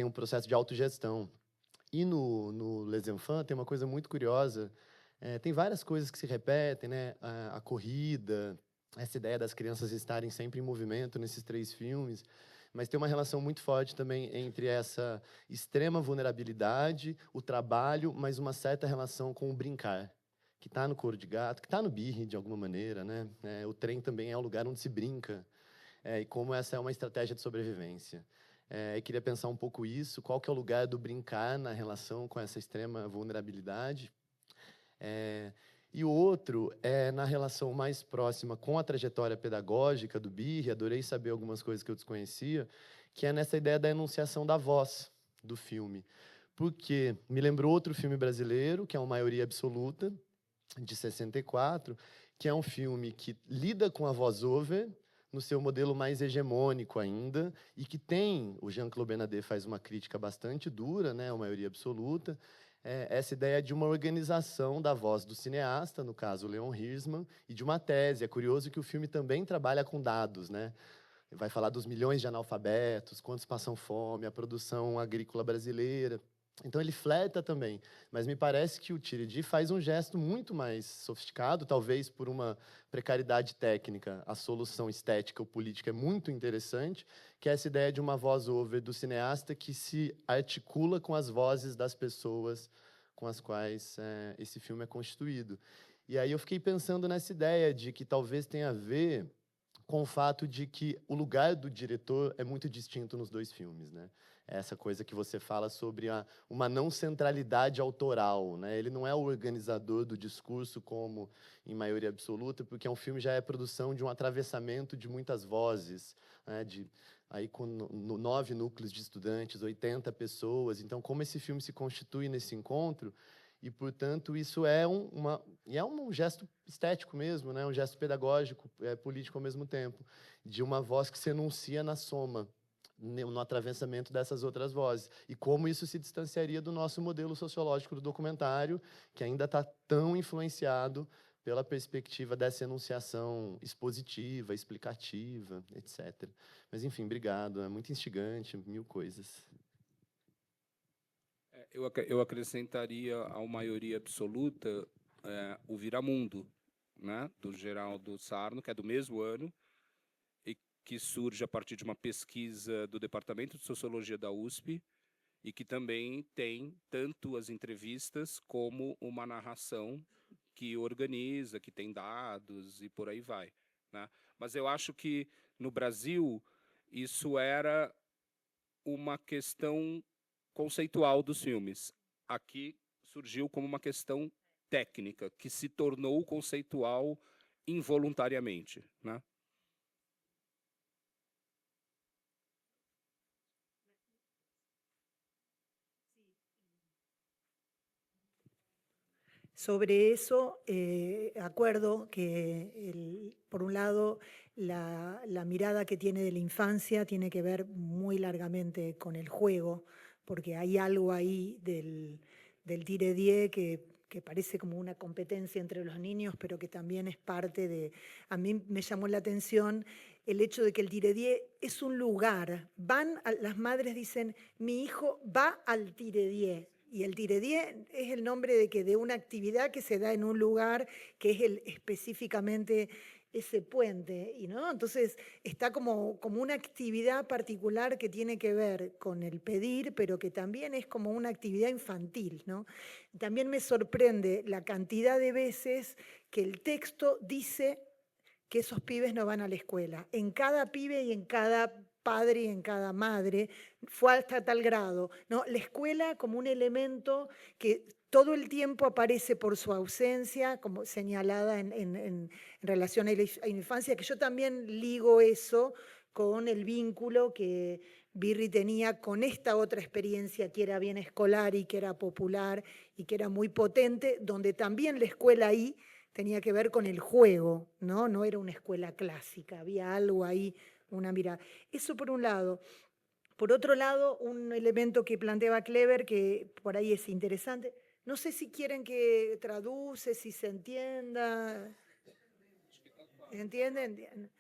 um processo de autogestão. E no Les Enfants tem uma coisa muito curiosa. Tem várias coisas que se repetem, né? A corrida, essa ideia das crianças estarem sempre em movimento nesses 3 filmes, mas tem uma relação muito forte também entre essa extrema vulnerabilidade, o trabalho, mas uma certa relação com o brincar, que está no Coro de Gato, que está no Birri, de alguma maneira, né? O trem também é o lugar onde se brinca, e como essa é uma estratégia de sobrevivência. Eu queria pensar um pouco isso, qual que é o lugar do brincar na relação com essa extrema vulnerabilidade. E o outro é na relação mais próxima com a trajetória pedagógica do Birri, adorei saber algumas coisas que eu desconhecia, que é nessa ideia da enunciação da voz do filme. Porque me lembrou outro filme brasileiro, que é uma Maioria Absoluta, de 64, que é um filme que lida com a voz-over no seu modelo mais hegemônico ainda, e que tem, o Jean-Claude Benadet faz uma crítica bastante dura, né, a Maioria Absoluta, essa ideia de uma organização da voz do cineasta, no caso Leon Hirschman, e de uma tese. É curioso que o filme também trabalha com dados, né? Vai falar dos milhões de analfabetos, quantos passam fome, a produção agrícola brasileira. Então ele flerta também, mas me parece que o Tiredi faz um gesto muito mais sofisticado, talvez por uma precariedade técnica. A solução estética ou política é muito interessante, que é essa ideia de uma voz-over do cineasta que se articula com as vozes das pessoas com as quais esse filme é constituído. E aí eu fiquei pensando nessa ideia de que talvez tenha a ver com o fato de que o lugar do diretor é muito distinto nos 2 filmes, né? Essa coisa que você fala sobre uma não centralidade autoral, né? Ele não é o organizador do discurso como em Maioria Absoluta, porque um filme já é produção de um atravessamento de muitas vozes, né? Aí com 9 núcleos de estudantes, 80 pessoas. Então, como esse filme se constitui nesse encontro? E, portanto, isso é um gesto estético mesmo, né? Um gesto pedagógico, político ao mesmo tempo, de uma voz que se enuncia na soma, no atravessamento dessas outras vozes. E como isso se distanciaria do nosso modelo sociológico do documentário, que ainda está tão influenciado pela perspectiva dessa enunciação expositiva, explicativa, etc. Mas, enfim, obrigado. É muito instigante, 1000 coisas. Eu acrescentaria ao Maioria Absoluta o Viramundo, né, do Geraldo Sarno, que é do mesmo ano, e que surge a partir de uma pesquisa do Departamento de Sociologia da USP, e que também tem tanto as entrevistas como uma narração que organiza, que tem dados e por aí vai, né? Mas eu acho que no Brasil isso era uma questão conceitual dos filmes. Aqui surgiu como uma questão técnica, que se tornou conceitual involuntariamente, né? Sobre eso, acuerdo que, por un lado, la mirada que tiene de la infancia tiene que ver muy largamente con el juego, porque hay algo ahí del Tiredié que parece como una competencia entre los niños, pero que también es parte de... A mí me llamó la atención el hecho de que el Tiredié es un lugar. Las madres dicen, mi hijo va al Tiredié. Y el Tiredié es el nombre de una actividad que se da en un lugar que es específicamente ese puente, ¿no? Entonces está como una actividad particular que tiene que ver con el pedir, pero que también es como una actividad infantil, ¿no? También me sorprende la cantidad de veces que el texto dice que esos pibes no van a la escuela. En cada pibe y en cada padre y en cada madre, fue hasta tal grado, ¿no? La escuela como un elemento que todo el tiempo aparece por su ausencia, como señalada en relación a la infancia, que yo también ligo eso con el vínculo que Birri tenía con esta otra experiencia que era bien escolar y que era popular y que era muy potente, donde también la escuela ahí tenía que ver con el juego, ¿no? No era una escuela clásica, había algo ahí, una mirada. Eso por un lado. Por otro lado, un elemento que planteaba Kleber, que por ahí es interesante, no sé si quieren que traduce, si se entienda. ¿Entienden?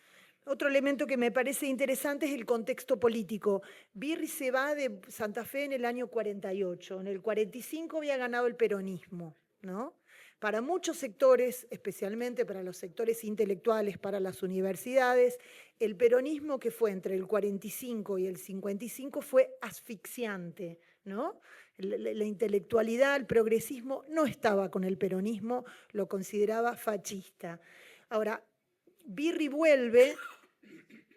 Otro elemento que me parece interesante es el contexto político. Birri se va de Santa Fe en el año 48. En el 45 había ganado el peronismo, ¿no? Para muchos sectores, especialmente para los sectores intelectuales, para las universidades, el peronismo que fue entre el 45 y el 55 fue asfixiante, ¿no? La intelectualidad, el progresismo no estaba con el peronismo, lo consideraba fascista. Ahora, Birri vuelve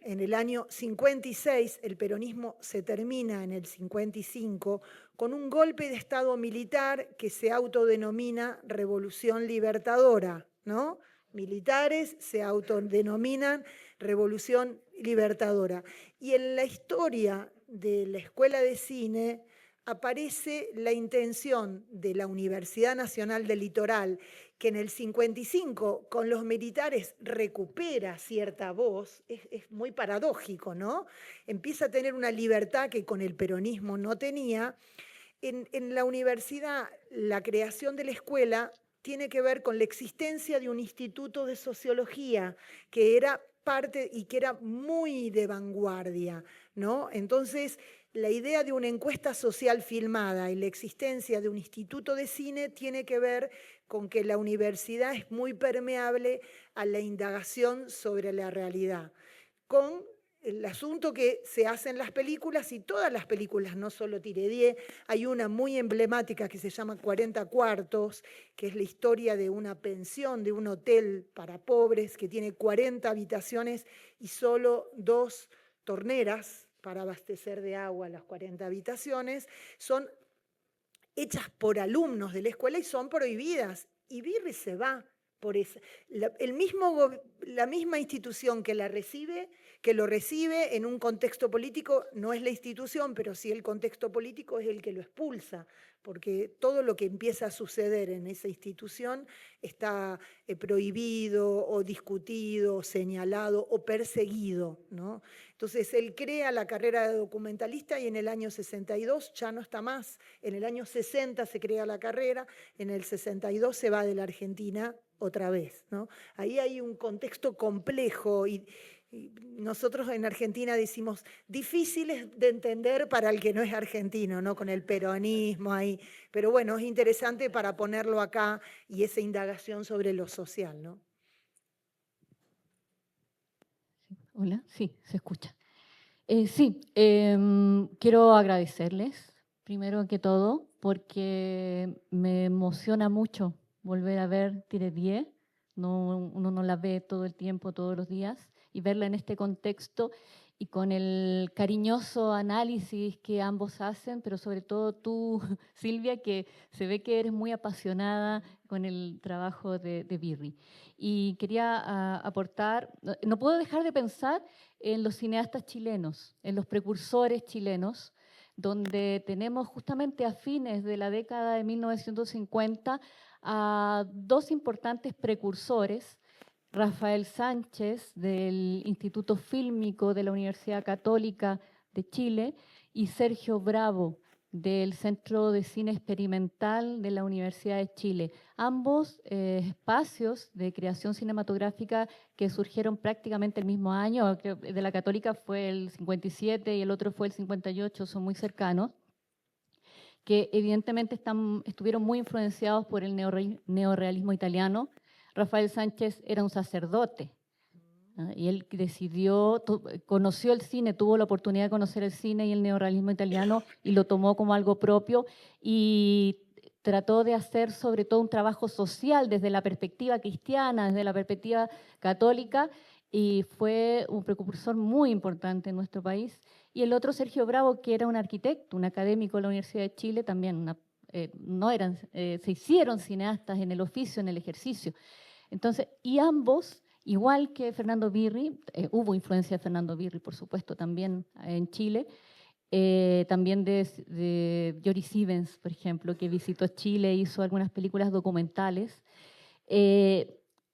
en el año 56, el peronismo se termina en el 55, con un golpe de Estado militar que se autodenomina Revolución Libertadora, ¿no? Militares se autodenominan Revolución Libertadora. Y en la historia de la Escuela de Cine aparece la intención de la Universidad Nacional del Litoral, que en el 55 con los militares recupera cierta voz, es muy paradójico, ¿no? Empieza a tener una libertad que con el peronismo no tenía. En la universidad, la creación de la escuela tiene que ver con la existencia de un instituto de sociología que era parte y que era muy de vanguardia, ¿no? Entonces, la idea de una encuesta social filmada y la existencia de un instituto de cine tiene que ver con que la universidad es muy permeable a la indagación sobre la realidad, con el asunto que se hacen las películas, y todas las películas, no solo Tiredié, hay una muy emblemática que se llama 40 cuartos, que es la historia de una pensión, de un hotel para pobres, que tiene 40 habitaciones y solo 2 torneras para abastecer de agua las 40 habitaciones, son hechas por alumnos de la escuela y son prohibidas. Y Birri se va por esa. La misma institución que lo recibe en un contexto político, no es la institución, pero sí el contexto político es el que lo expulsa, porque todo lo que empieza a suceder en esa institución está prohibido o discutido, o señalado o perseguido, ¿no? Entonces él crea la carrera de documentalista y en el año 62 ya no está más. En el año 60 se crea la carrera, en el 62 se va de la Argentina otra vez, ¿no? Ahí hay un contexto complejo y nosotros en Argentina decimos difíciles de entender para el que no es argentino, ¿no? Con el peronismo ahí. Pero bueno, es interesante para ponerlo acá y esa indagación sobre lo social, ¿no? Hola, sí, se escucha. Quiero agradecerles, primero que todo, porque me emociona mucho volver a ver Tiredié. Uno no la ve todo el tiempo, todos los días, y verla en este contexto y con el cariñoso análisis que ambos hacen, pero sobre todo tú, Silvia, que se ve que eres muy apasionada con el trabajo de Birri. Y quería aportar, no puedo dejar de pensar en los cineastas chilenos, en los precursores chilenos, donde tenemos justamente a fines de la década de 1950 a 2 importantes precursores, Rafael Sánchez del Instituto Fílmico de la Universidad Católica de Chile y Sergio Bravo del Centro de Cine Experimental de la Universidad de Chile. Ambos espacios de creación cinematográfica que surgieron prácticamente el mismo año. De la Católica fue el 57 y el otro fue el 58, son muy cercanos, que evidentemente estuvieron muy influenciados por el neorrealismo italiano. Rafael Sánchez era un sacerdote, ¿no? Y él decidió, conoció el cine, tuvo la oportunidad de conocer el cine y el neorrealismo italiano y lo tomó como algo propio y trató de hacer sobre todo un trabajo social desde la perspectiva cristiana, desde la perspectiva católica, y fue un precursor muy importante en nuestro país. Y el otro, Sergio Bravo, que era un arquitecto, un académico de la Universidad de Chile, también se hicieron cineastas en el oficio, en el ejercicio. Entonces, y ambos, igual que Fernando Birri, hubo influencia de Fernando Birri, por supuesto, también en Chile, también de Jory Stevens, por ejemplo, que visitó Chile, hizo algunas películas documentales.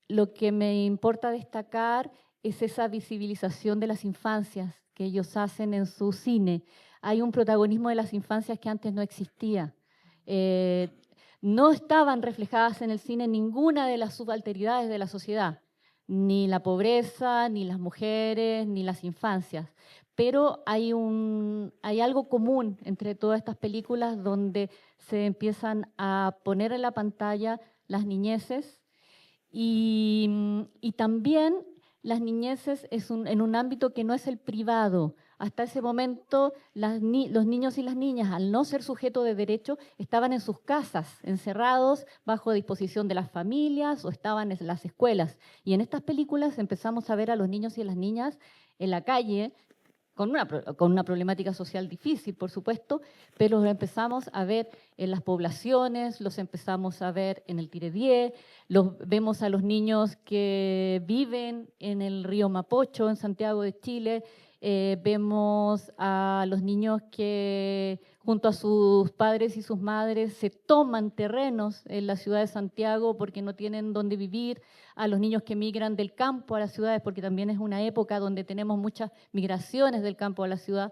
Lo que me importa destacar es esa visibilización de las infancias que ellos hacen en su cine. Hay un protagonismo de las infancias que antes no existía. No estaban reflejadas en el cine ninguna de las subalteridades de la sociedad, ni la pobreza, ni las mujeres, ni las infancias. Pero hay algo común entre todas estas películas donde se empiezan a poner en la pantalla las niñeces y también las niñeces en un ámbito que no es el privado. Hasta ese momento los niños y las niñas, al no ser sujeto de derecho, estaban en sus casas, encerrados bajo disposición de las familias o estaban en las escuelas. Y en estas películas empezamos a ver a los niños y a las niñas en la calle, con una problemática social difícil, por supuesto, pero los empezamos a ver en las poblaciones, los empezamos a ver en el Tiredié, vemos a los niños que viven en el río Mapocho, en Santiago de Chile, vemos a los niños que junto a sus padres y sus madres se toman terrenos en la ciudad de Santiago porque no tienen dónde vivir, a los niños que migran del campo a las ciudades, porque también es una época donde tenemos muchas migraciones del campo a la ciudad.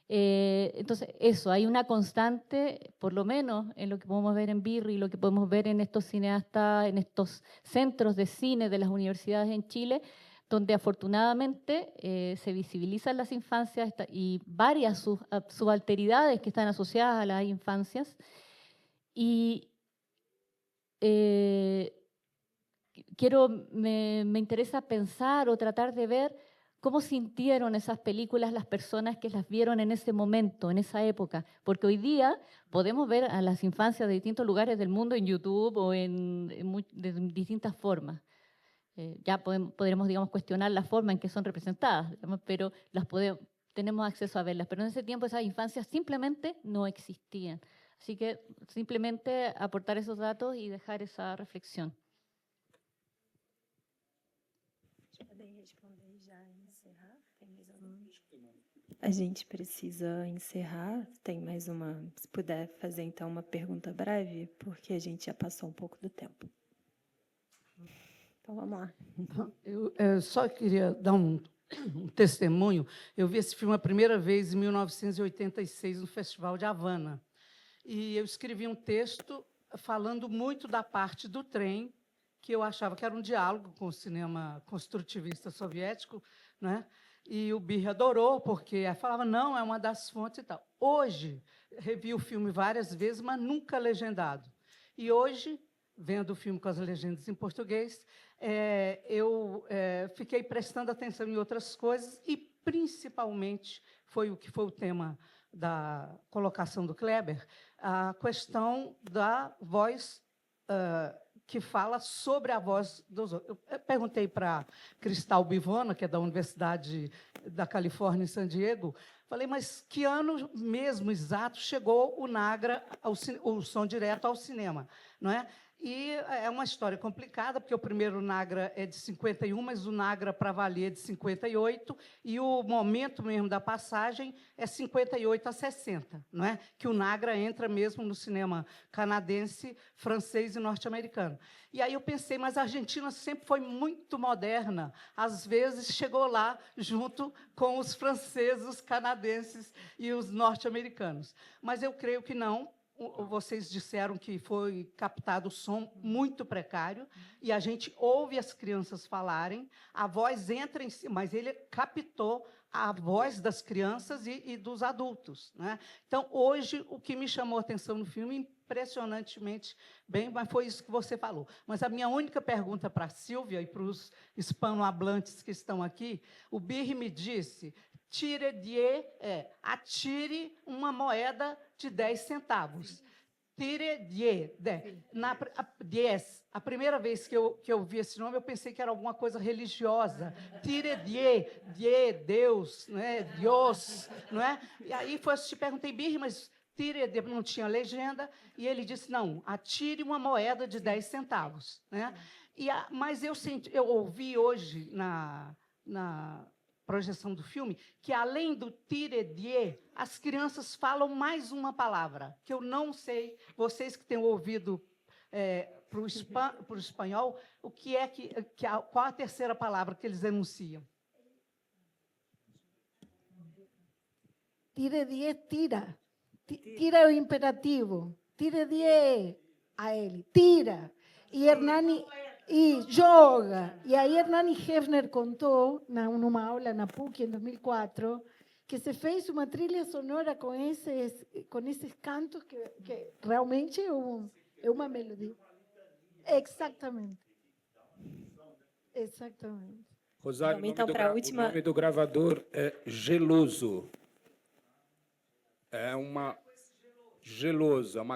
Entonces, eso, hay una constante, por lo menos en lo que podemos ver en Birri, lo que podemos ver en estos cineastas, en estos centros de cine de las universidades en Chile, donde afortunadamente se visibilizan las infancias y varias subalteridades que están asociadas a las infancias. Y me interesa pensar o tratar de ver cómo sintieron esas películas las personas que las vieron en ese momento, en esa época. Porque hoy día podemos ver a las infancias de distintos lugares del mundo en YouTube o de distintas formas. Ya podremos, digamos, cuestionar la forma en que son representadas, digamos, pero tenemos acceso a verlas. Pero en ese tiempo esas infancias simplemente no existían. Así que simplemente aportar esos datos y dejar esa reflexión. Podem responder e já encerrar? Tem mais alguma? A gente precisa encerrar. Tem mais uma. Se puder fazer então uma pergunta breve, porque a gente já passou um pouco do tempo. Então vamos lá. Eu só queria dar um testemunho. Eu vi esse filme a primeira vez em 1986 no Festival de Havana. E eu escrevi um texto falando muito da parte do trem, que eu achava que era um diálogo com o cinema construtivista soviético, né? E o Birri adorou, porque falava, não, é uma das fontes e tal. Hoje, revi o filme várias vezes, mas nunca legendado. E hoje, vendo o filme com as legendas em português, eu fiquei prestando atenção em outras coisas e, principalmente, foi o que foi o tema da colocação do Kleber, a questão da voz que fala sobre a voz dos outros. Eu perguntei para Cristal Bivona, que é da Universidade da Califórnia, em San Diego, falei, mas que ano mesmo exato chegou o Nagra, o som direto ao cinema, não é? E é uma história complicada, porque o primeiro Nagra é de 51, mas o Nagra para valer é de 58, e o momento mesmo da passagem é 58 a 60, não é? Que o Nagra entra mesmo no cinema canadense, francês e norte-americano. E aí eu pensei, mas a Argentina sempre foi muito moderna, às vezes chegou lá junto com os franceses, os canadenses e os norte-americanos. Mas eu creio que não, vocês disseram que foi captado o som muito precário, e a gente ouve as crianças falarem, a voz entra em si, mas ele captou a voz das crianças e dos adultos, né? Então, hoje, o que me chamou a atenção no filme, impressionantemente bem, mas foi isso que você falou. Mas a minha única pergunta para a Sílvia e para os hispanohablantes que estão aqui, o Birri me disse, atire uma moeda de 10 centavos. A primeira vez que eu vi esse nome, eu pensei que era alguma coisa religiosa. Deus, né? Deus, não é? E aí te perguntei, Birri, mas não tinha legenda, e ele disse, não, atire uma moeda de 10 centavos. Né? Mas eu ouvi hoje, na projeção do filme, que, além do as crianças falam mais uma palavra, que eu não sei, vocês que têm ouvido para o espanhol, qual a terceira palavra que eles enunciam? Tira. Tira é o imperativo. Tire a ele. Tira. E Hernani... E joga. E aí Hernani Hefner contou, numa aula na PUC, em 2004, que se fez uma trilha sonora com esses cantos que realmente é uma melodia. Exatamente. Exatamente. Rosário, o nome do gravador é Geloso. É uma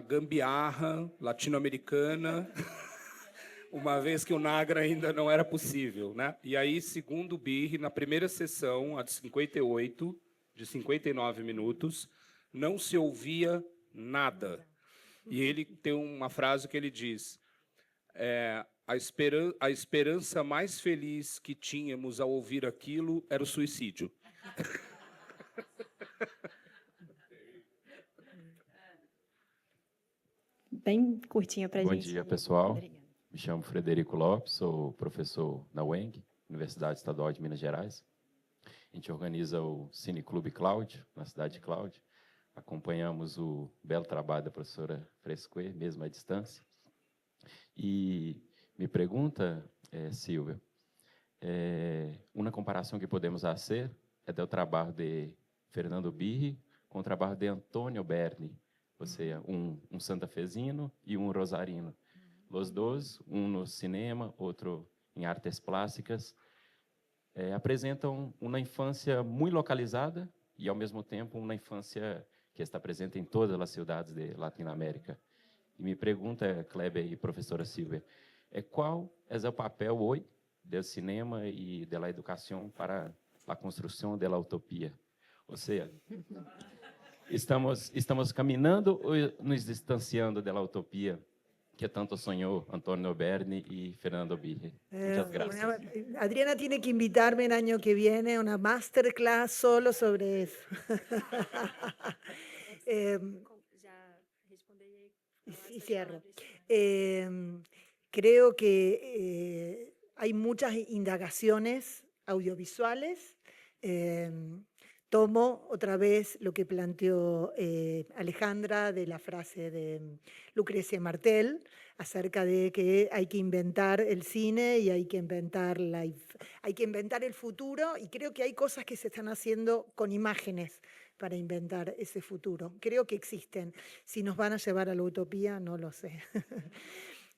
gambiarra latino-americana, uma vez que o Nagra ainda não era possível, né? E aí, segundo o Birri, na primeira sessão, a de 58, de 59 minutos, não se ouvia nada. E ele tem uma frase que ele diz, a esperança mais feliz que tínhamos ao ouvir aquilo era o suicídio. Bem curtinha para a gente. Bom dia, pessoal. Me chamo Frederico Lopes, sou professor na UENG, Universidade Estadual de Minas Gerais. A gente organiza o Cine Clube Cláudio, na cidade de Cláudio. Acompanhamos o belo trabalho da professora Fresque, mesmo à distância. E me pergunta, Silvia, uma comparação que podemos fazer é do trabalho de Fernando Birri com o trabalho de Antônio Berni, ou seja, um santafesino e um rosarino. Os dois, um no cinema, outro em artes plásticas, apresentam uma infância muito localizada e, ao mesmo tempo, uma infância que está presente em todas as cidades de Latinoamérica. E me pergunta, Kleber e professora Silvia, qual é o papel hoje do cinema e da educação para a construção da utopia? Ou seja, estamos caminhando ou nos distanciando da utopia que tanto sonhó Antonio Berni y Fernando Birri? Muchas gracias. Adriana tiene que invitarme el año que viene a una masterclass solo sobre eso. Y cierro. Creo que hay muchas indagaciones audiovisuales. Tomo otra vez lo que planteó Alejandra de la frase de Lucrecia Martel acerca de que hay que inventar el cine y hay que inventar el futuro, y creo que hay cosas que se están haciendo con imágenes para inventar ese futuro. Creo que existen. Si nos van a llevar a la utopía, no lo sé.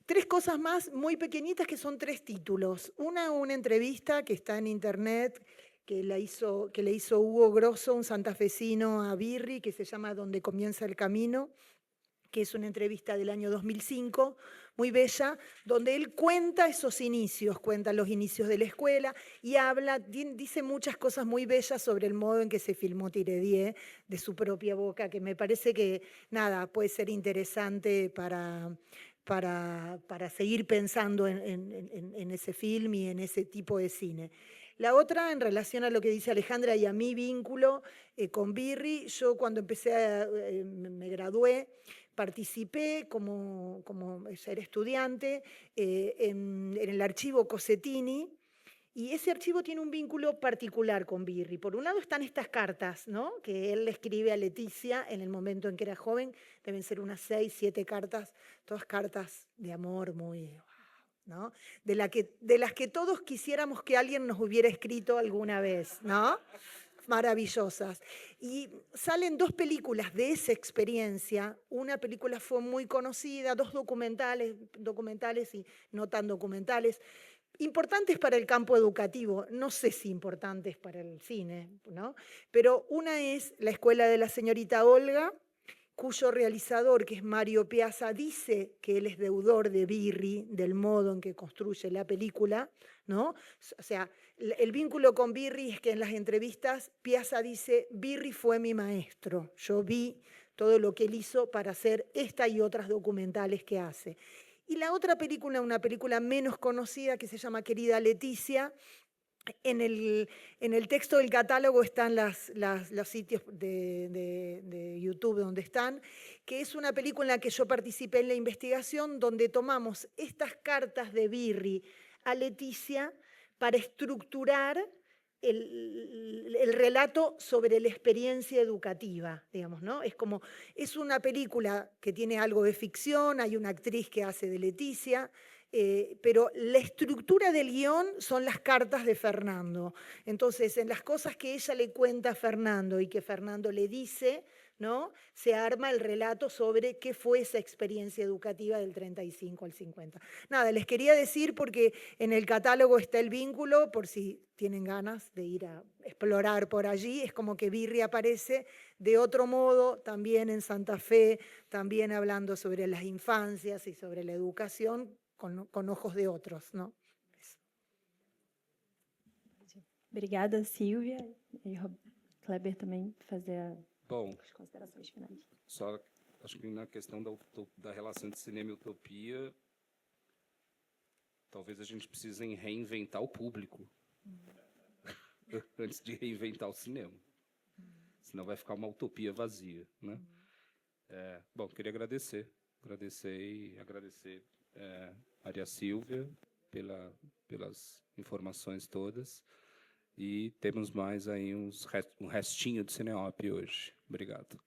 3 cosas más muy pequeñitas que son 3 títulos. Una entrevista que está en internet que le hizo Hugo Grosso, un santafesino, a Birri, que se llama Donde comienza el camino, que es una entrevista del año 2005, muy bella, donde él cuenta esos inicios, cuenta los inicios de la escuela y dice muchas cosas muy bellas sobre el modo en que se filmó Tiredié, de su propia boca, que me parece que, puede ser interesante para seguir pensando en ese film y en ese tipo de cine. La otra, en relación a lo que dice Alejandra y a mi vínculo con Birri, yo cuando me gradué, participé como era estudiante en el archivo Cosettini, Y ese archivo tiene un vínculo particular con Birri. Por un lado están estas cartas, ¿no?, que él le escribe a Leticia en el momento en que era joven. Deben ser unas 6, 7 cartas, todas cartas de amor muy, ¿no?, de las que todos quisiéramos que alguien nos hubiera escrito alguna vez, ¿no? Maravillosas. Y salen 2 películas de esa experiencia. Una película fue muy conocida, 2 documentales y no tan documentales, importantes para el campo educativo, no sé si importantes para el cine, ¿no? Pero una es La escuela de la señorita Olga, cuyo realizador, que es Mario Piazza, dice que él es deudor de Birri, del modo en que construye la película, ¿no? O sea, el vínculo con Birri es que en las entrevistas Piazza dice: Birri fue mi maestro, yo vi todo lo que él hizo para hacer esta y otras documentales que hace. Y la otra película, una película menos conocida que se llama Querida Leticia. En el texto del catálogo están los sitios de YouTube donde están, que es una película en la que yo participé en la investigación, donde tomamos estas cartas de Birri a Leticia para estructurar el relato sobre la experiencia educativa, digamos, ¿no? Es una película que tiene algo de ficción, hay una actriz que hace de Leticia, pero la estructura del guión son las cartas de Fernando. Entonces, en las cosas que ella le cuenta a Fernando y que Fernando le dice, ¿no?, se arma el relato sobre qué fue esa experiencia educativa del 35 al 50. Nada, les quería decir porque en el catálogo está el vínculo, por si tienen ganas de ir a explorar por allí. Es como que Birri aparece de otro modo también en Santa Fe, también hablando sobre las infancias y sobre la educación con ojos de otros, ¿no? Eso. Obrigada, Silvia. E Kleber também fazer as considerações finais. Só acho que na questão da relação de cinema e utopia, talvez a gente precise reinventar o público antes de reinventar o cinema. Senão vai ficar uma utopia vazia, né? Bom, queria agradecer Maria Silvia pelas informações todas, e temos mais aí um restinho de Cineop hoje. Obrigado.